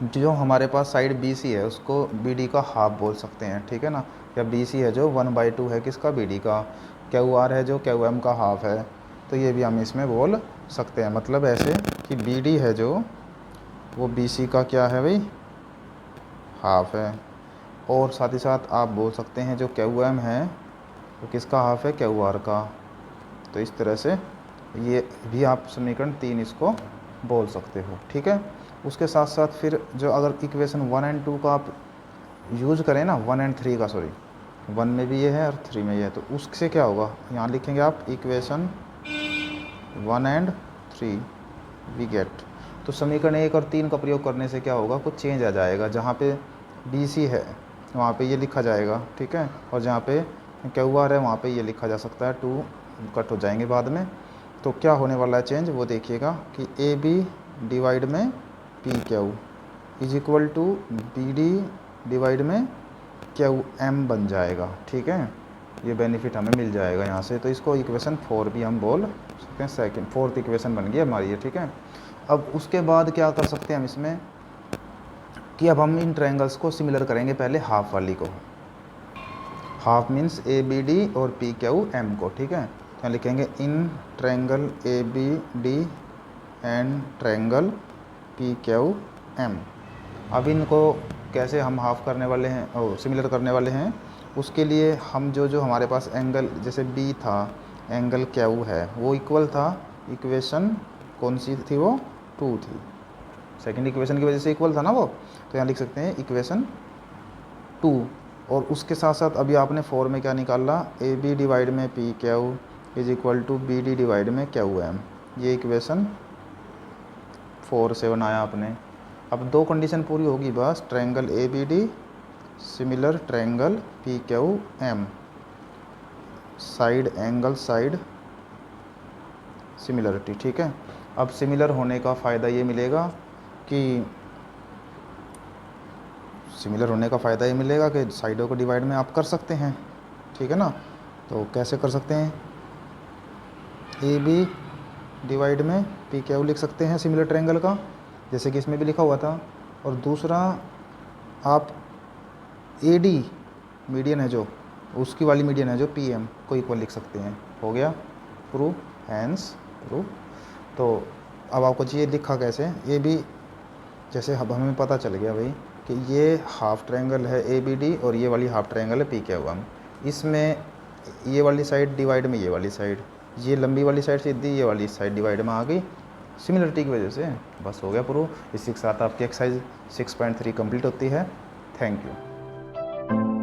जो हमारे पास साइड बी सी है उसको बी डी का हाफ बोल सकते हैं, ठीक है ना। या बी सी है जो 1/2 है किसका, बी डी का। क्यू आर है जो क्यू एम का हाफ है, तो ये भी हम इसमें बोल सकते हैं। मतलब ऐसे कि बी डी है जो वो बी सी का क्या है भाई, हाफ है। और साथ ही साथ आप बोल सकते हैं जो क्यू एम है वो किसका हाफ है, क्यू आर का। तो इस तरह से ये भी आप समीकरण 3 इसको बोल सकते हो, ठीक है। उसके साथ साथ फिर जो अगर इक्वेशन 1 एंड 2 का आप यूज करें ना, 1 एंड 3 का, सॉरी 1 में भी ये है और 3 में ये है, तो उससे क्या होगा, यहाँ लिखेंगे आप इक्वेशन 1 एंड 3 वी गेट। तो समीकरण 1 और 3 का प्रयोग करने से क्या होगा, कुछ चेंज आ जाएगा। जहाँ पे बी सी है वहाँ पे ये लिखा जाएगा, ठीक है। और जहाँ पे क्यू आर है वहाँ पे ये लिखा जा सकता है, 2 कट हो जाएंगे बाद में। तो क्या होने वाला है चेंज, वो देखिएगा कि ए बी डिवाइड में P Q is equal to B D divide में क्यू एम बन जाएगा, ठीक है। ये बेनिफिट हमें मिल जाएगा यहाँ से। तो इसको इक्वेशन 4 भी हम बोल सकते हैं, सेकंड 4th इक्वेशन बन गई हमारी ये, ठीक है। अब उसके बाद क्या कर सकते हैं हम इसमें कि अब हम इन ट्रायंगल्स को सिमिलर करेंगे पहले हाफ वाली को। Half means A B D और पी क्यू एम को, ठीक है। तो लिखेंगे in triangle A B D and triangle P Q M. अब इनको कैसे हम हाफ करने वाले हैं और सिमिलर करने वाले हैं, उसके लिए हम जो हमारे पास एंगल जैसे बी था, एंगल क्यू है वो इक्वल था, इक्वेशन कौन सी थी वो, 2 थी, सेकंड इक्वेशन की वजह से इक्वल था ना वो। तो यहाँ लिख सकते हैं इक्वेशन 2। और उसके साथ साथ अभी आपने 4 में क्या निकाला, ए बी डिवाइड में P Q is equal to B D divide में क्यू एम। ये इक्वेशन 4 से बनाया आपने। अब 2 कंडीशन पूरी होगी बस, triangle A B D similar triangle P Q M, side angle side similarity, ठीक है। अब सिमिलर होने का फ़ायदा ये मिलेगा कि साइडों को डिवाइड में आप कर सकते हैं, ठीक है ना। तो कैसे कर सकते हैं, ए बी डिवाइड में पी क्यू लिख सकते हैं सिमिलर ट्रायंगल का, जैसे कि इसमें भी लिखा हुआ था। और दूसरा आप ए डी मीडियन है जो, उसकी वाली मीडियन है जो पी एम को इक्वल लिख सकते हैं। हो गया प्रूफ, हैंस प्रूफ। तो अब आपको चाहिए लिखा कैसे, ए बी, जैसे अब हमें पता चल गया भाई कि ये हाफ ट्रायंगल है ए बी डी और ये वाली हाफ ट्रायंगल है पी क्यू एम। इसमें ये वाली साइड डिवाइड में ये वाली साइड, ये लंबी वाली साइड सीधी, ये वाली साइड डिवाइड में आ गई सिमिलरिटी की वजह से। बस हो गया प्रूफ। इसी के साथ आपकी एक्सरसाइज 6.3 कंप्लीट होती है। Thank you.